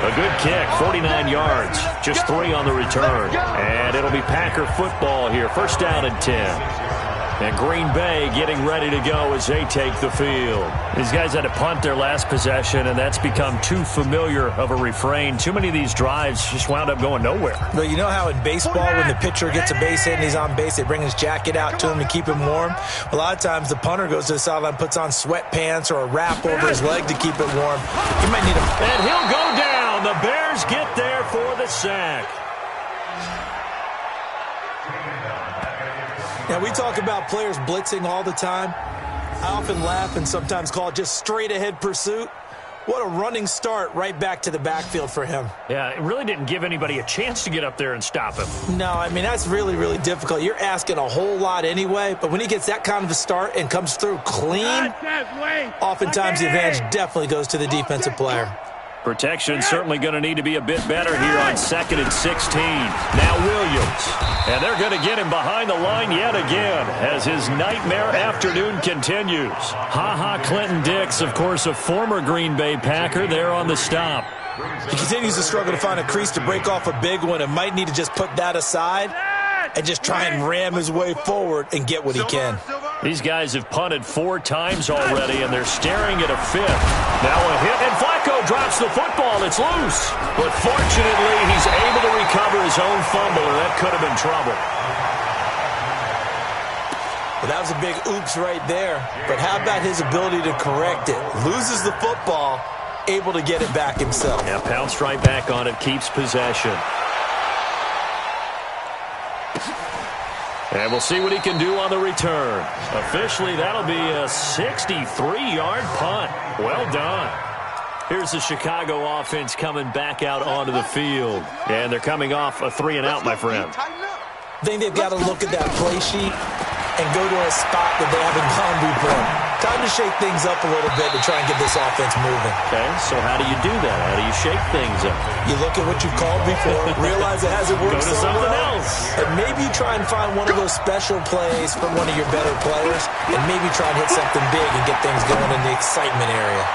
A good kick, 49 yards, just 3 on the return. And it'll be Packer football here. 1st down and 10. And Green Bay getting ready to go as they take the field. These guys had to punt their last possession, and that's become too familiar of a refrain. Too many of these drives just wound up going nowhere. But you know how in baseball, when the pitcher gets a base hit and he's on base, they bring his jacket out to him to keep him warm? A lot of times the punter goes to the sideline, puts on sweatpants or a wrap over his leg to keep it warm. He might need a... And he'll go down. The Bears get there for the sack. Now, we talk about players blitzing all the time. I often laugh and sometimes call it just straight-ahead pursuit. What a running start right back to the backfield for him. Yeah, it really didn't give anybody a chance to get up there and stop him. No, I mean, that's really, really difficult. You're asking a whole lot anyway, but when he gets that kind of a start and comes through clean, oftentimes the advantage definitely goes to the defensive player. Protection certainly going to need to be a bit better here on 2nd and 16. Now Williams. And they're going to get him behind the line yet again as his nightmare afternoon continues. Clinton Dix, of course, a former Green Bay Packer, there on the stop. He continues to struggle to find a crease to break off a big one and might need to just put that aside and just try and ram his way forward and get what he can. These guys have punted 4 times already, and they're staring at a 5th. Now a hit, and Flacco drops the football. It's loose. But fortunately, he's able to recover his own fumble, or that could have been trouble. Well, that was a big oops right there. But how about his ability to correct it? Loses the football, able to get it back himself. Yeah, pounced right back on it, keeps possession. And we'll see what he can do on the return. Officially, that'll be a 63-yard punt. Well done. Here's the Chicago offense coming back out onto the field. And they're coming off a 3-and-out, my friend. I think they've got to look at that play sheet and go to a spot that they haven't gone before. Time to shake things up a little bit to try and get this offense moving. Okay, so how do you do that? How do you shake things up? You look at what you've called before, realize it hasn't worked Go to something else. and maybe you try and find one of those special plays from one of your better players, and maybe try and hit something big and get things going in the excitement area.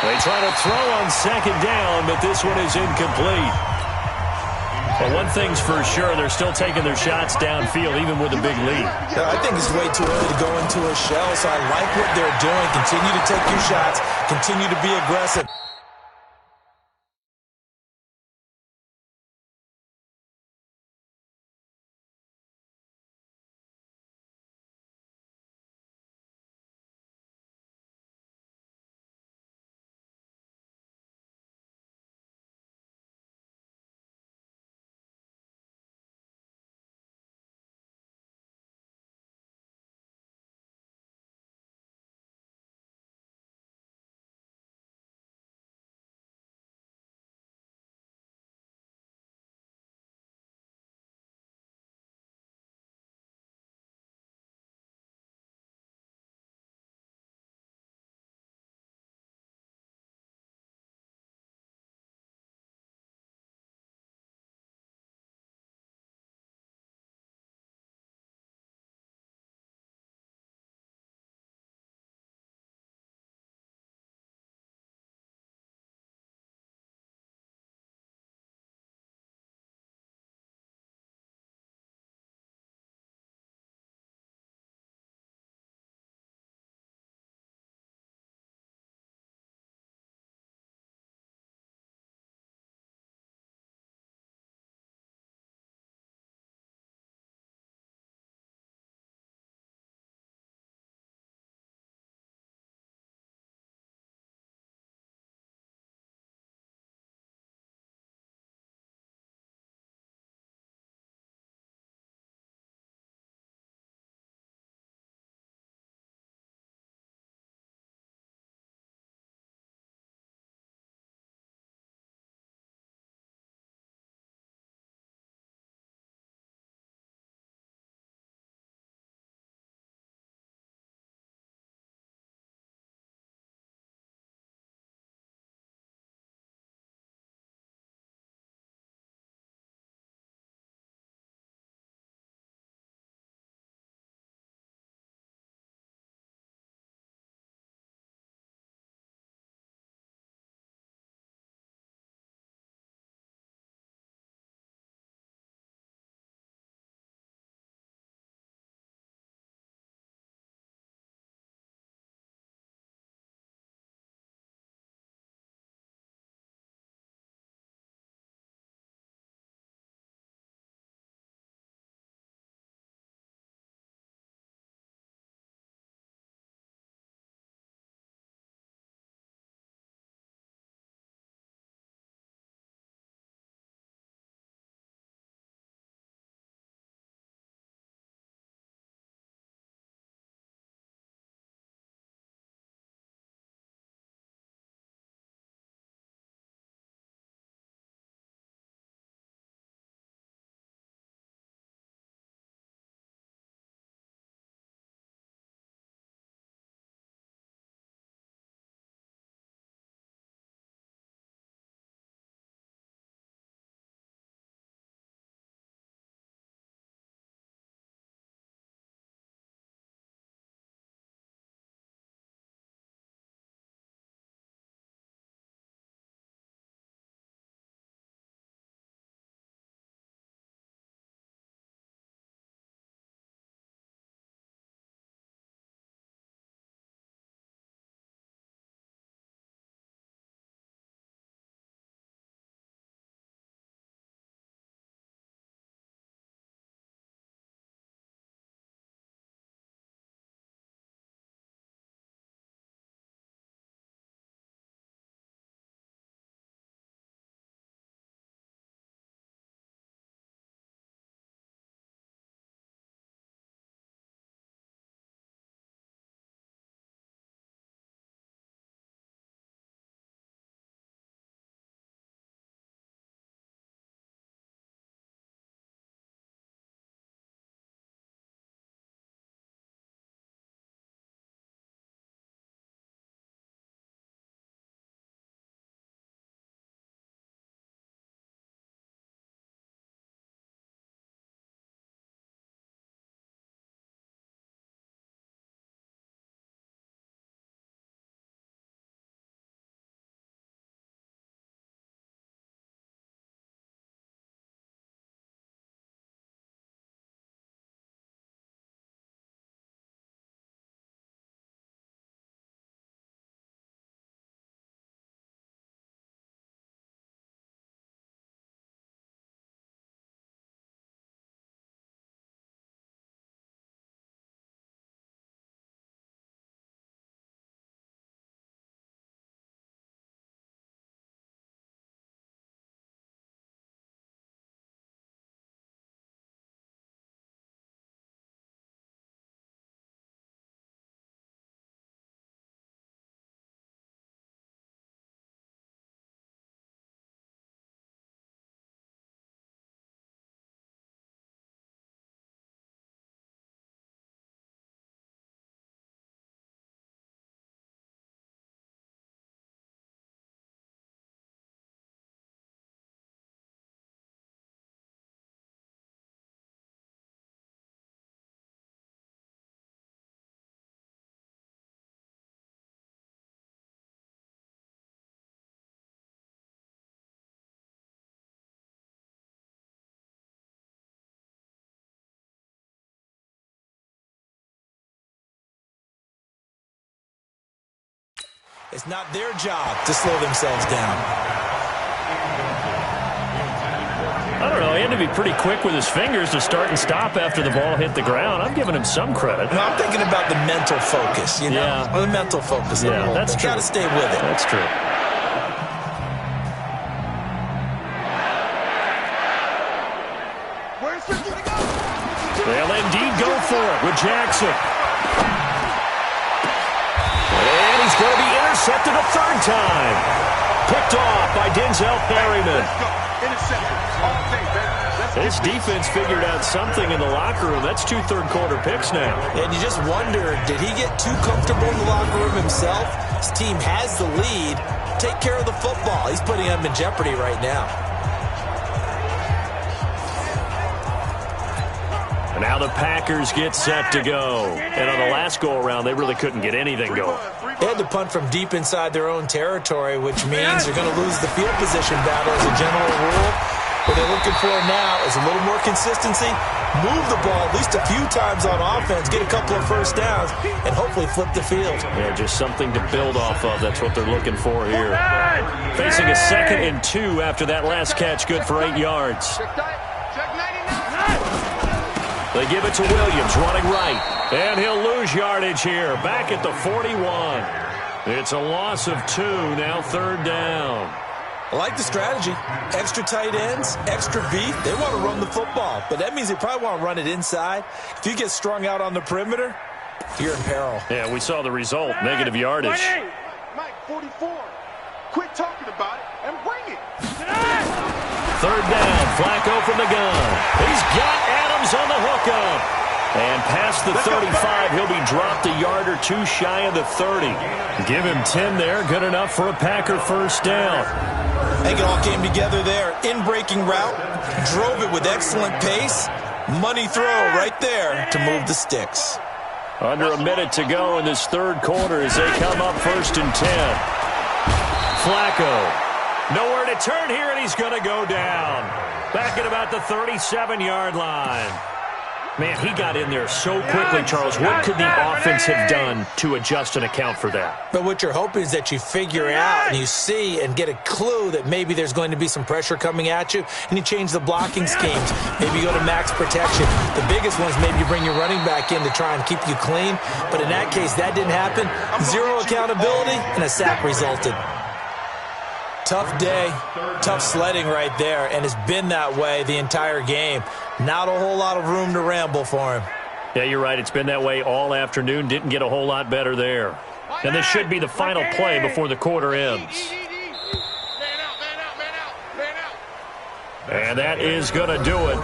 They try to throw on 2nd down, but this one is incomplete. But one thing's for sure, they're still taking their shots downfield, even with a big lead. Yeah, I think it's way too early to go into a shell, so I like what they're doing. Continue to take your shots. Continue to be aggressive. It's not their job to slow themselves down. I don't know. He had to be pretty quick with his fingers to start and stop after the ball hit the ground. I'm giving him some credit. No, I'm thinking about the mental focus, you know? Yeah. The mental focus. Yeah, that's true. Got to stay with it. That's true. Where's he going to go? They'll indeed go for it with Jackson. And he's going to be intercepted a third time. Picked off by Denzel Perryman. Let's go. Intercepted. All day, baby. This defense figured out something in the locker room. That's 2 third-quarter picks now. And you just wonder, did he get too comfortable in the locker room himself? His team has the lead. Take care of the football. He's putting them in jeopardy right now. And now the Packers get set to go. And on the last go-around, they really couldn't get anything going. They had to punt from deep inside their own territory, which means they're going to lose the field position battle as a general rule. What they're looking for now is a little more consistency, move the ball at least a few times on offense, get a couple of first downs, and hopefully flip the field. Yeah, just something to build off of. That's what they're looking for here. Facing a 2nd and 2 after that last catch, good for 8 yards. Check 99. They give it to Williams, running right. And he'll lose yardage here, back at the 41. It's a loss of 2, now 3rd down. I like the strategy. Extra tight ends, extra beef. They want to run the football, but that means they probably want to run it inside. If you get strung out on the perimeter, you're in peril. Yeah, we saw the result, negative yardage. Mike, 44. Quit talking about it and bring it. 3rd down, Flacco from the gun. He's got Adams on the hookup. And past the 35, he'll be dropped a yard or 2 shy of the 30. Give him 10 there, good enough for a Packer first down. I think it all came together there. In-breaking route, drove it with excellent pace. Money throw right there to move the sticks. Under a minute to go in this 3rd quarter as they come up 1st and 10. Flacco, nowhere to turn here, and he's going to go down. Back at about the 37-yard line. Man, he got in there so quickly, Charles. What could the offense have done to adjust and account for that? But what you're hoping is that you figure out and you see and get a clue that maybe there's going to be some pressure coming at you, and you change the blocking schemes. Maybe you go to max protection. The biggest one is maybe you bring your running back in to try and keep you clean. But in that case, that didn't happen. 0 accountability, and a sack resulted. Tough day, tough sledding right there, and it's been that way the entire game. Not a whole lot of room to ramble for him. Yeah, you're right. It's been that way all afternoon. Didn't get a whole lot better there. And this should be the final play before the quarter ends. And that is going to do it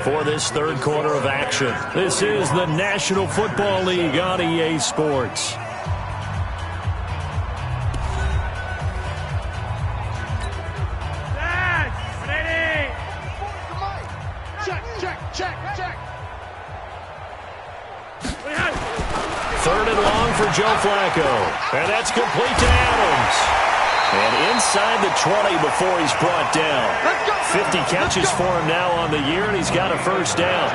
for this 3rd quarter of action. This is the National Football League on EA Sports. Check. 3rd and long for Joe Flacco. And that's complete to Adams. And inside the 20 before he's brought down. 50 catches for him now on the year, and he's got a first down.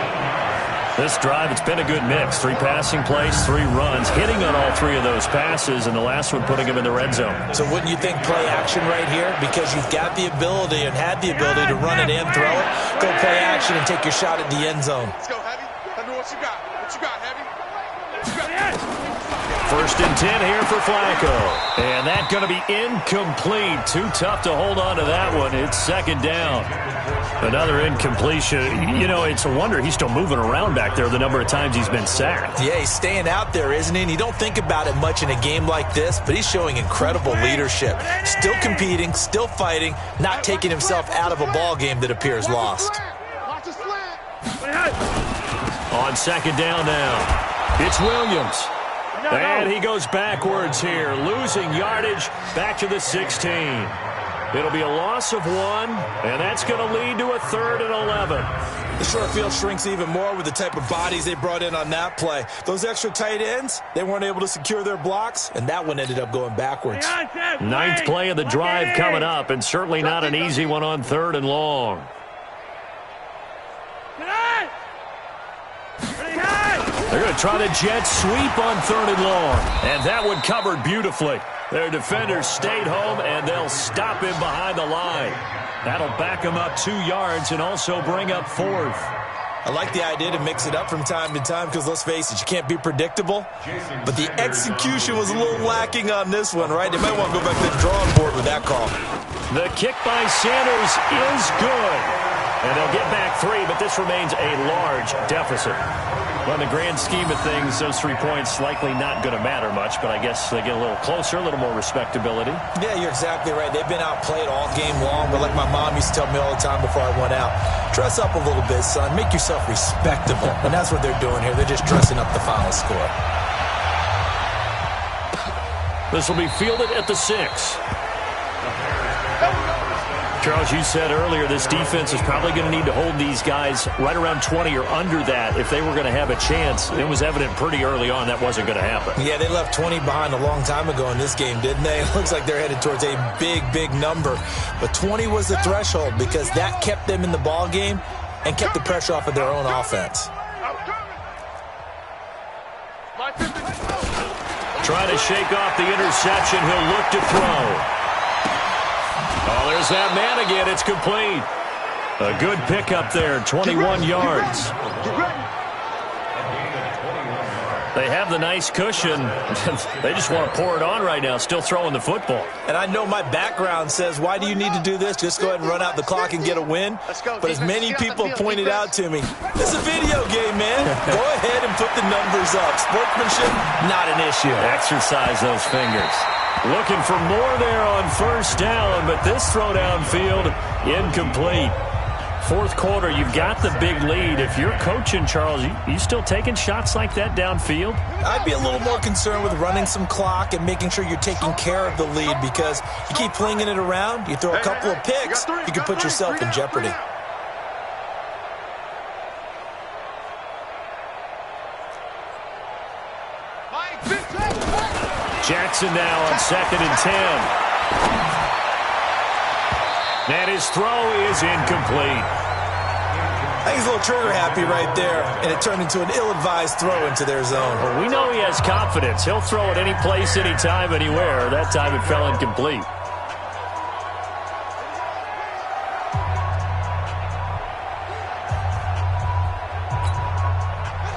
This drive, it's been a good mix. 3 passing plays, 3 runs, hitting on all 3 of those passes, and the last one putting him in the red zone. So wouldn't you think play action right here? Because you've got the ability and had the ability to run it and throw it. Go play action and take your shot at the end zone. Let's go, Heavy. Tell me what you got. What you got, Heavy? 1st and 10 here for Flacco. And that's going to be incomplete. Too tough to hold on to that one. It's 2nd down. Another incompletion. You know, it's a wonder he's still moving around back there the number of times he's been sacked. Yeah, he's staying out there, isn't he? And you don't think about it much in a game like this, but he's showing incredible leadership. Still competing, still fighting, not taking himself out of a ball game that appears lost. On 2nd down now, it's Williams. And he goes backwards here, losing yardage back to the 16. It'll be a loss of 1, and that's going to lead to a 3rd and 11. The short field shrinks even more with the type of bodies they brought in on that play. Those extra tight ends, they weren't able to secure their blocks, and that one ended up going backwards. 9th play of the drive coming up, and certainly not an easy one on 3rd and long. They're going to try the jet sweep on 3rd and long. And that one covered beautifully. Their defenders stayed home, and they'll stop him behind the line. That'll back him up 2 yards and also bring up 4th. I like the idea to mix it up from time to time because, let's face it, you can't be predictable. But the execution was a little lacking on this one, right? They might want to go back to the drawing board with that call. The kick by Sanders is good. And they'll get back 3, but this remains a large deficit. Well, in the grand scheme of things, those 3 points likely not going to matter much, but I guess they get a little closer, a little more respectability. Yeah, you're exactly right. They've been outplayed all game long, but like my mom used to tell me all the time before I went out, dress up a little bit, son. Make yourself respectable. And that's what they're doing here. They're just dressing up the final score. This will be fielded at the 6. Charles, you said earlier this defense is probably going to need to hold these guys right around 20 or under that if they were going to have a chance. It was evident pretty early on that wasn't going to happen. Yeah, they left 20 behind a long time ago in this game, didn't they? It looks like they're headed towards a big, big number. But 20 was the threshold because that kept them in the ball game and kept the pressure off of their own offense. Trying to shake off the interception. He'll look to throw. Oh, there's that man again. It's complete. A good pickup there, 21 yards. They have the nice cushion. They just want to pour it on right now, still throwing the football. And I know my background says, why do you need to do this? Just go ahead and run out the clock and get a win. But as many people pointed out to me, this is a video game, man. Go ahead and put the numbers up. Sportsmanship, not an issue. Exercise those fingers. Looking for more there on first down, but this throw downfield, incomplete. Fourth quarter, you've got the big lead. If you're coaching, Charles, you still taking shots like that downfield? I'd be a little more concerned with running some clock and making sure you're taking care of the lead because you keep flinging it around, you throw a couple of picks, you can put yourself in jeopardy. Jackson now on 2nd and 10. And his throw is incomplete. I think he's a little trigger happy right there, and it turned into an ill-advised throw into their zone. Well, we know he has confidence. He'll throw it any place, anytime, anywhere. That time it fell incomplete.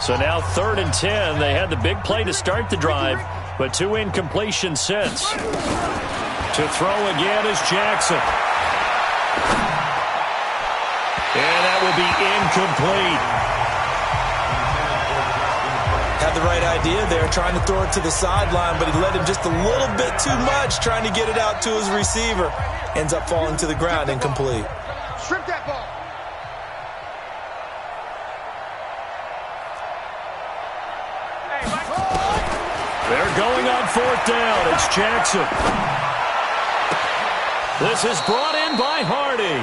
So now 3rd and 10. They had the big play to start the drive, but 2 incompletions since. To throw again is Jackson. And that will be incomplete. Had the right idea there, trying to throw it to the sideline, but he led him just a little bit too much, trying to get it out to his receiver. Ends up falling to the ground, incomplete. Strip that ball. They're going on 4th down. It's Jackson. This is brought in by Hardy.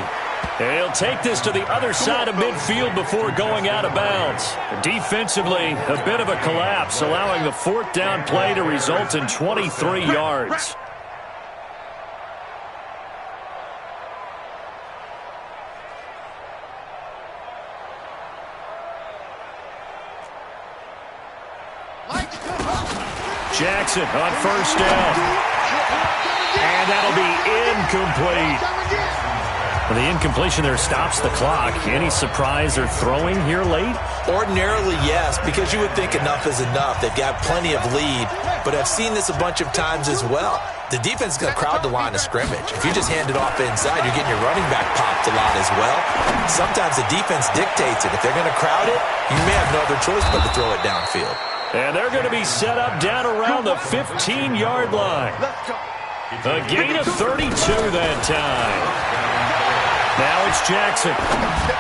And he'll take this to the other side of midfield before going out of bounds. Defensively, a bit of a collapse, allowing the 4th down play to result in 23 yards. Jackson on 1st down. And that'll be incomplete. Well, the incompletion there stops the clock. Any surprise they're throwing here late? Ordinarily, yes, because you would think enough is enough. They've got plenty of lead, but I've seen this a bunch of times as well. The defense is going to crowd the line of scrimmage. If you just hand it off inside, you're getting your running back popped a lot as well. Sometimes the defense dictates it. If they're going to crowd it, you may have no other choice but to throw it downfield. And they're going to be set up down around the 15-yard line. A gain of 32 that time. Now it's Jackson.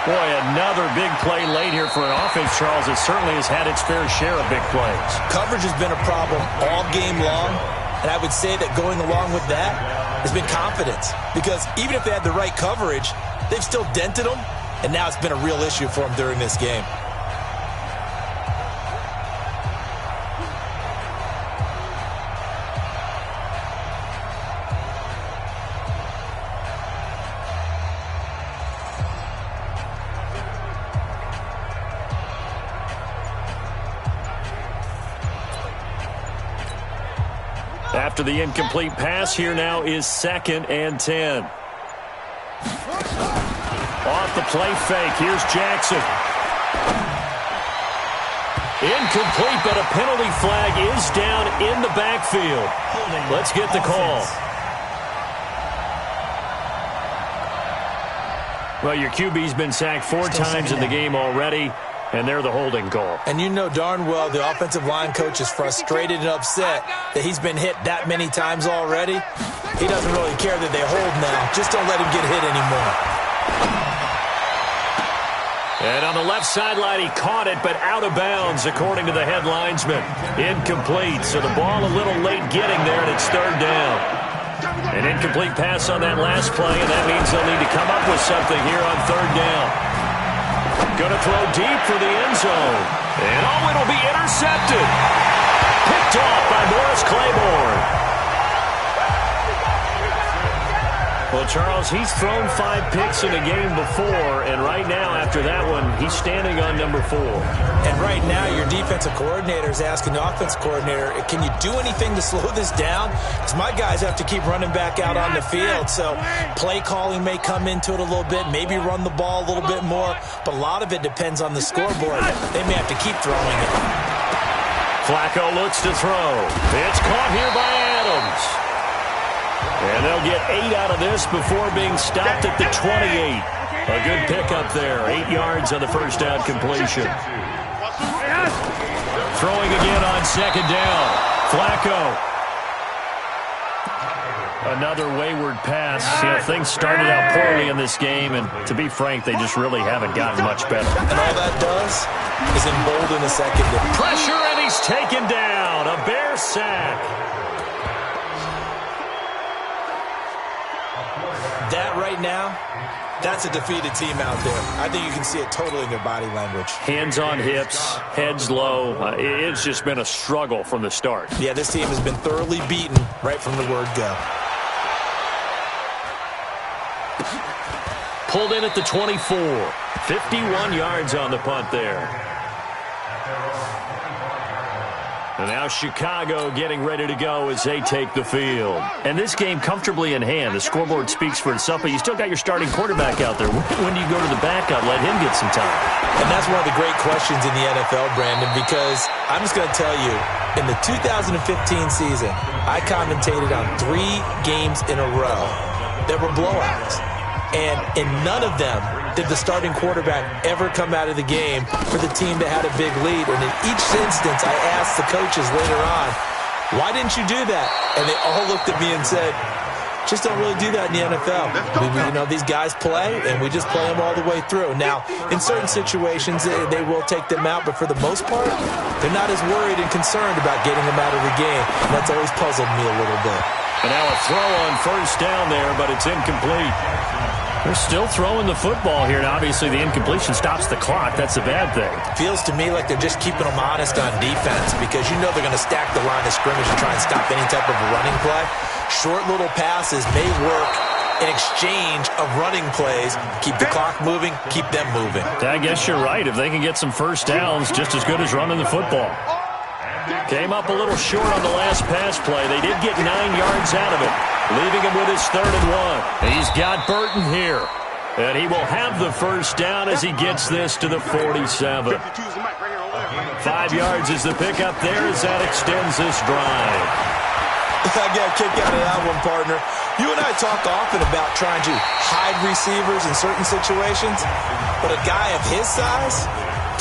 Boy, another big play late here for an offense, Charles, that certainly has had its fair share of big plays. Coverage has been a problem all game long, and I would say that going along with that has been confidence. Because even if they had the right coverage, they've still dented them, and now it's been a real issue for them during this game. after the incomplete pass. Here now is 2nd and 10. Off the play fake. Here's Jackson. Incomplete, but a penalty flag is down in the backfield. Let's get the call. Well, your QB's been sacked 4 times in the game already, and they're the holding call. And you know darn well the offensive line coach is frustrated and upset that he's been hit that many times already. He doesn't really care that they hold now. Just don't let him get hit anymore. And on the left sideline, he caught it, but out of bounds, according to the head linesman. Incomplete, so the ball a little late getting there, and it's 3rd down. An incomplete pass on that last play, and that means they'll need to come up with something here on 3rd down. Going to throw deep for the end zone. And it'll be intercepted. Picked off by Morris Claiborne. Well, Charles, he's thrown 5 picks in a game before, and right now, after that one, he's standing on number 4. And right now, your defensive coordinator is asking the offensive coordinator, can you do anything to slow this down? Because my guys have to keep running back out on the field, so play calling may come into it a little bit, maybe run the ball a little bit more, but a lot of it depends on the scoreboard. They may have to keep throwing it. Flacco looks to throw. It's caught here by Adams. And they'll get 8 out of this before being stopped at the 28. A good pickup there. 8 yards on the first down completion. Throwing again on 2nd down. Flacco. Another wayward pass. You know, things started out poorly in this game, and to be frank, they just really haven't gotten much better. And all that does is embolden a secondary. Pressure, and he's taken down. A Bear sack. That right now, that's a defeated team out there. I think you can see it totally in their body language. Hands on hips, heads low. It's just been a struggle from the start. Yeah, this team has been thoroughly beaten right from the word go. Pulled in at the 24. 51 yards on the punt there. And now Chicago getting ready to go as they take the field. And this game comfortably in hand. The scoreboard speaks for itself, but you still got your starting quarterback out there. When do you go to the backup, let him get some time? And that's one of the great questions in the NFL, Brandon, because I'm just going to tell you, in the 2015 season, I commentated on 3 games in a row that were blowouts. And in none of them did the starting quarterback ever come out of the game for the team that had a big lead. And in each instance, I asked the coaches later on, why didn't you do that? And they all looked at me and said, just don't really do that in the NFL. You know, these guys play, and we just play them all the way through. Now, in certain situations, they will take them out, but for the most part, they're not as worried and concerned about getting them out of the game. And that's always puzzled me a little bit. And now a throw on first down there, but it's incomplete. They're still throwing the football here, and obviously the incompletion stops the clock. That's a bad thing. Feels to me like they're just keeping them honest on defense because you know they're going to stack the line of scrimmage and try and stop any type of a running play. Short little passes may work in exchange of running plays. Keep the clock moving, keep them moving. I guess you're right. If they can get some first downs, just as good as running the football. Came up a little short on the last pass play. They did get 9 yards out of it, leaving him with his 3rd and 1. He's got Burton here, and he will have the first down as he gets this to the 47. 5 yards is the pickup there as that extends this drive. I got a kick out of that one, partner. You and I talk often about trying to hide receivers in certain situations, but a guy of his size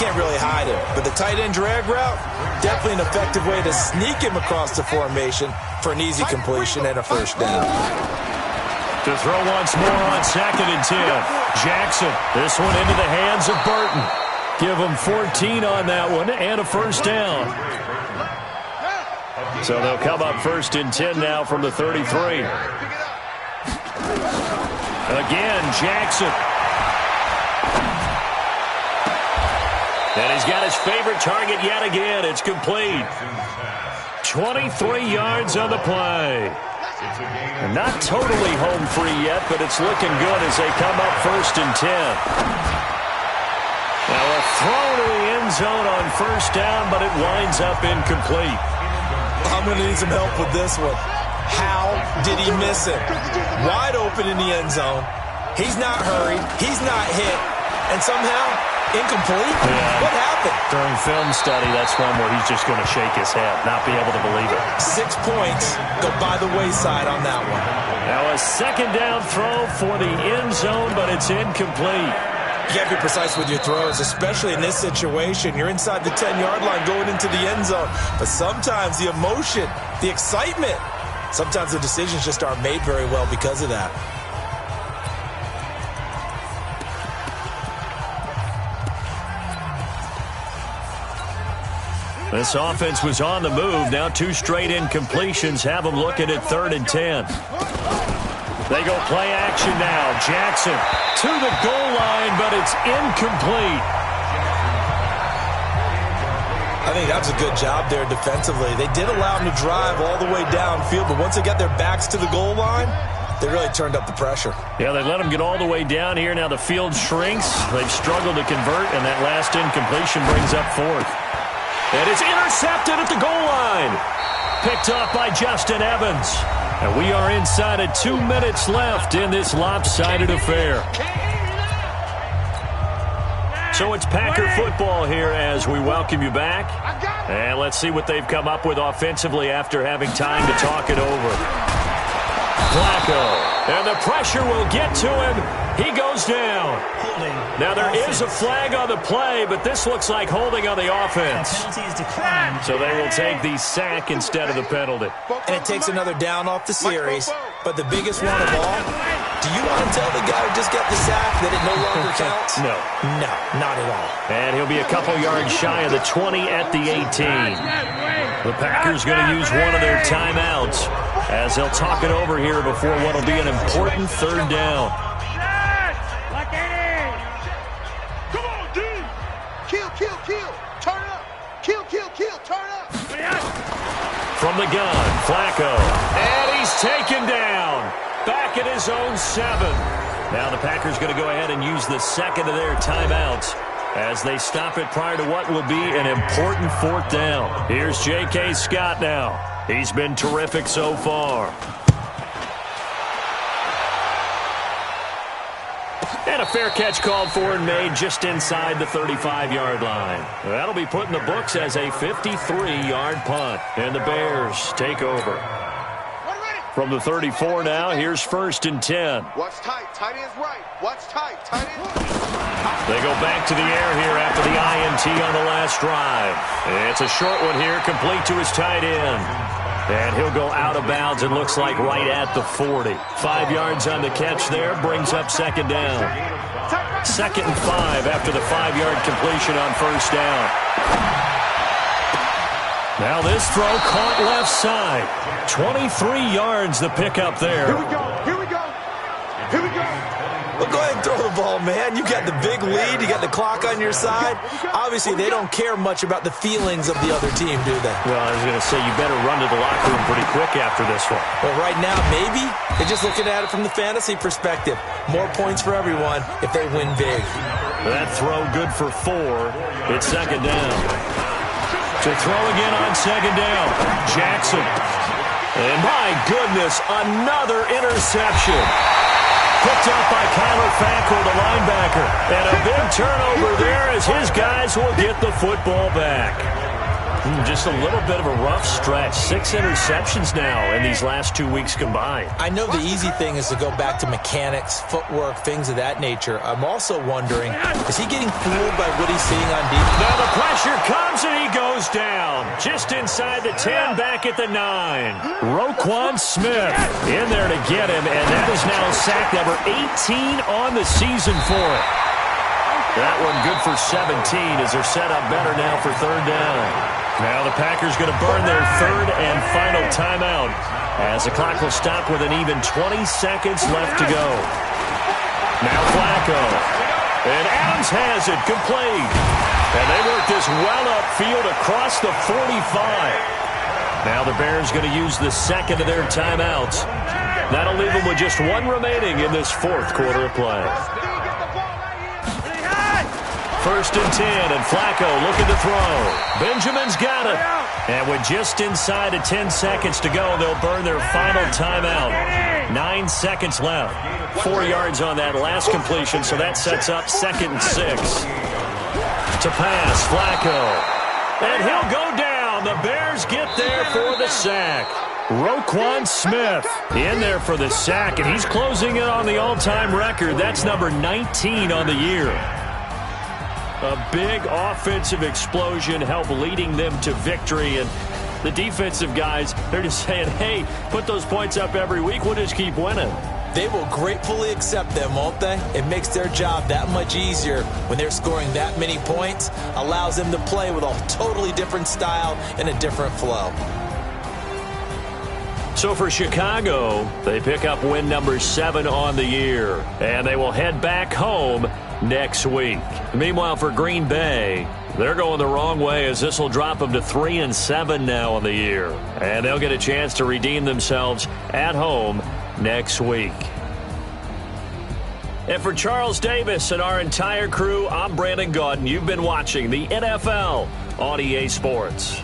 can't really hide him. But the tight end drag route, definitely an effective way to sneak him across the formation for an easy completion and a first down. To throw once more on 2nd and 10. Jackson, this one into the hands of Burton. Give him 14 on that one and a first down. So they'll come up 1st and 10 now from the 33. Again, Jackson. And he's got his favorite target yet again. It's complete. 23 yards on the play. And not totally home free yet, but it's looking good as they come up 1st and 10. Now a throw to the end zone on first down, but it winds up incomplete. I'm going to need some help with this one. How did he miss it? Wide open in the end zone. He's not hurried. He's not hit. And somehow, incomplete? Yeah. What happened? During film study, that's one where he's just going to shake his head, not be able to believe it. 6 points go by the wayside on that one. Now a second down throw for the end zone, but it's incomplete. You can't be precise with your throws, especially in this situation. You're inside the 10-yard line going into the end zone. But sometimes the emotion, the excitement, sometimes the decisions just aren't made very well because of that. This offense was on the move. Now 2 straight incompletions have them looking at 3rd and 10. They go play action now. Jackson to the goal line, but it's incomplete. I think that was a good job there defensively. They did allow them to drive all the way downfield, but once they got their backs to the goal line, they really turned up the pressure. Yeah, they let them get all the way down here. Now the field shrinks. They've struggled to convert, and that last incompletion brings up 4th. And it's intercepted at the goal line. Picked off by Justin Evans. And we are inside of 2 minutes left in this lopsided affair. So it's Packer football here as we welcome you back. And let's see what they've come up with offensively after having time to talk it over. Flacco. And the pressure will get to him. He goes down. Now there is a flag on the play, but this looks like holding on the offense. So they will take the sack instead of the penalty. And it takes another down off the series. But the biggest one of all, do you want to tell the guy who just got the sack that it no longer counts? No. No, not at all. And he'll be a couple yards shy of the 20 at the 18. The Packers going to use one of their timeouts as they'll talk it over here before what will be an important 3rd down. Kill. Turn up. Kill. Turn up. From the gun, Flacco. And he's taken down. Back at his own 7. Now the Packers going to go ahead and use the second of their timeouts as they stop it prior to what will be an important 4th down. Here's J.K. Scott now. He's been terrific so far. And a fair catch called for and made just inside the 35-yard line. That'll be put in the books as a 53-yard punt. And the Bears take over. From the 34 now, here's 1st and 10. Watch tight. Tight end's right. Watch tight. Tight end. They go back to the air here after the INT on the last drive. It's a short one here, complete to his tight end. And he'll go out of bounds, it looks like right at the 40. 5 yards on the catch there, brings up 2nd down. 2nd and 5 after the 5-yard completion on 1st down. Now this throw caught left side. 23 yards the pickup there. Here we go. Well, go ahead and throw the ball, man. You got the big lead. You got the clock on your side. Obviously, they don't care much about the feelings of the other team, do they? Well, I was going to say, you better run to the locker room pretty quick after this one. Well, right now, maybe they're just looking at it from the fantasy perspective. More points for everyone if they win big. That throw good for 4. It's 2nd down. To throw again on 2nd down. Jackson. And my goodness, another interception. Picked up by Kyler Fackrell, the linebacker. And a big turnover there as his guys will get the football back. Just a little bit of a rough stretch. 6 interceptions now in these last 2 weeks combined. I know the easy thing is to go back to mechanics, footwork, things of that nature. I'm also wondering, is he getting fooled by what he's seeing on defense? Now the pressure comes and he goes down. Just inside the 10, back at the 9. Roquan Smith in there to get him, and that is now sack number 18 on the season for it. That one good for 17 as they're set up better now for 3rd down. Now the Packers going to burn their 3rd and final timeout as the clock will stop with an even 20 seconds left to go. Now Flacco. And Adams has it complete. And they work this well upfield across the 45. Now the Bears going to use the 2nd of their timeouts. That'll leave them with just 1 remaining in this 4th quarter of play. 1st and 10, and Flacco looking to throw. Benjamin's got it. And with just inside of 10 seconds to go, they'll burn their final timeout. 9 seconds left. 4 yards on that last completion, so that sets up 2nd and 6. To pass, Flacco. And he'll go down. The Bears get there for the sack. Roquan Smith in there for the sack, and he's closing in on the all-time record. That's number 19 on the year. A big offensive explosion helped leading them to victory, and the defensive guys, they're just saying, hey, put those points up every week, we'll just keep winning. They will gratefully accept them, won't they? It makes their job that much easier when they're scoring that many points, allows them to play with a totally different style and a different flow. So for Chicago, they pick up win number 7 on the year, and they will head back home next week. Meanwhile, for Green Bay, they're going the wrong way as this will drop them to 3-7 now on the year, and they'll get a chance to redeem themselves at home next week. And for Charles Davis and our entire crew, I'm Brandon Gaudin. You've been watching the NFL on EA Sports.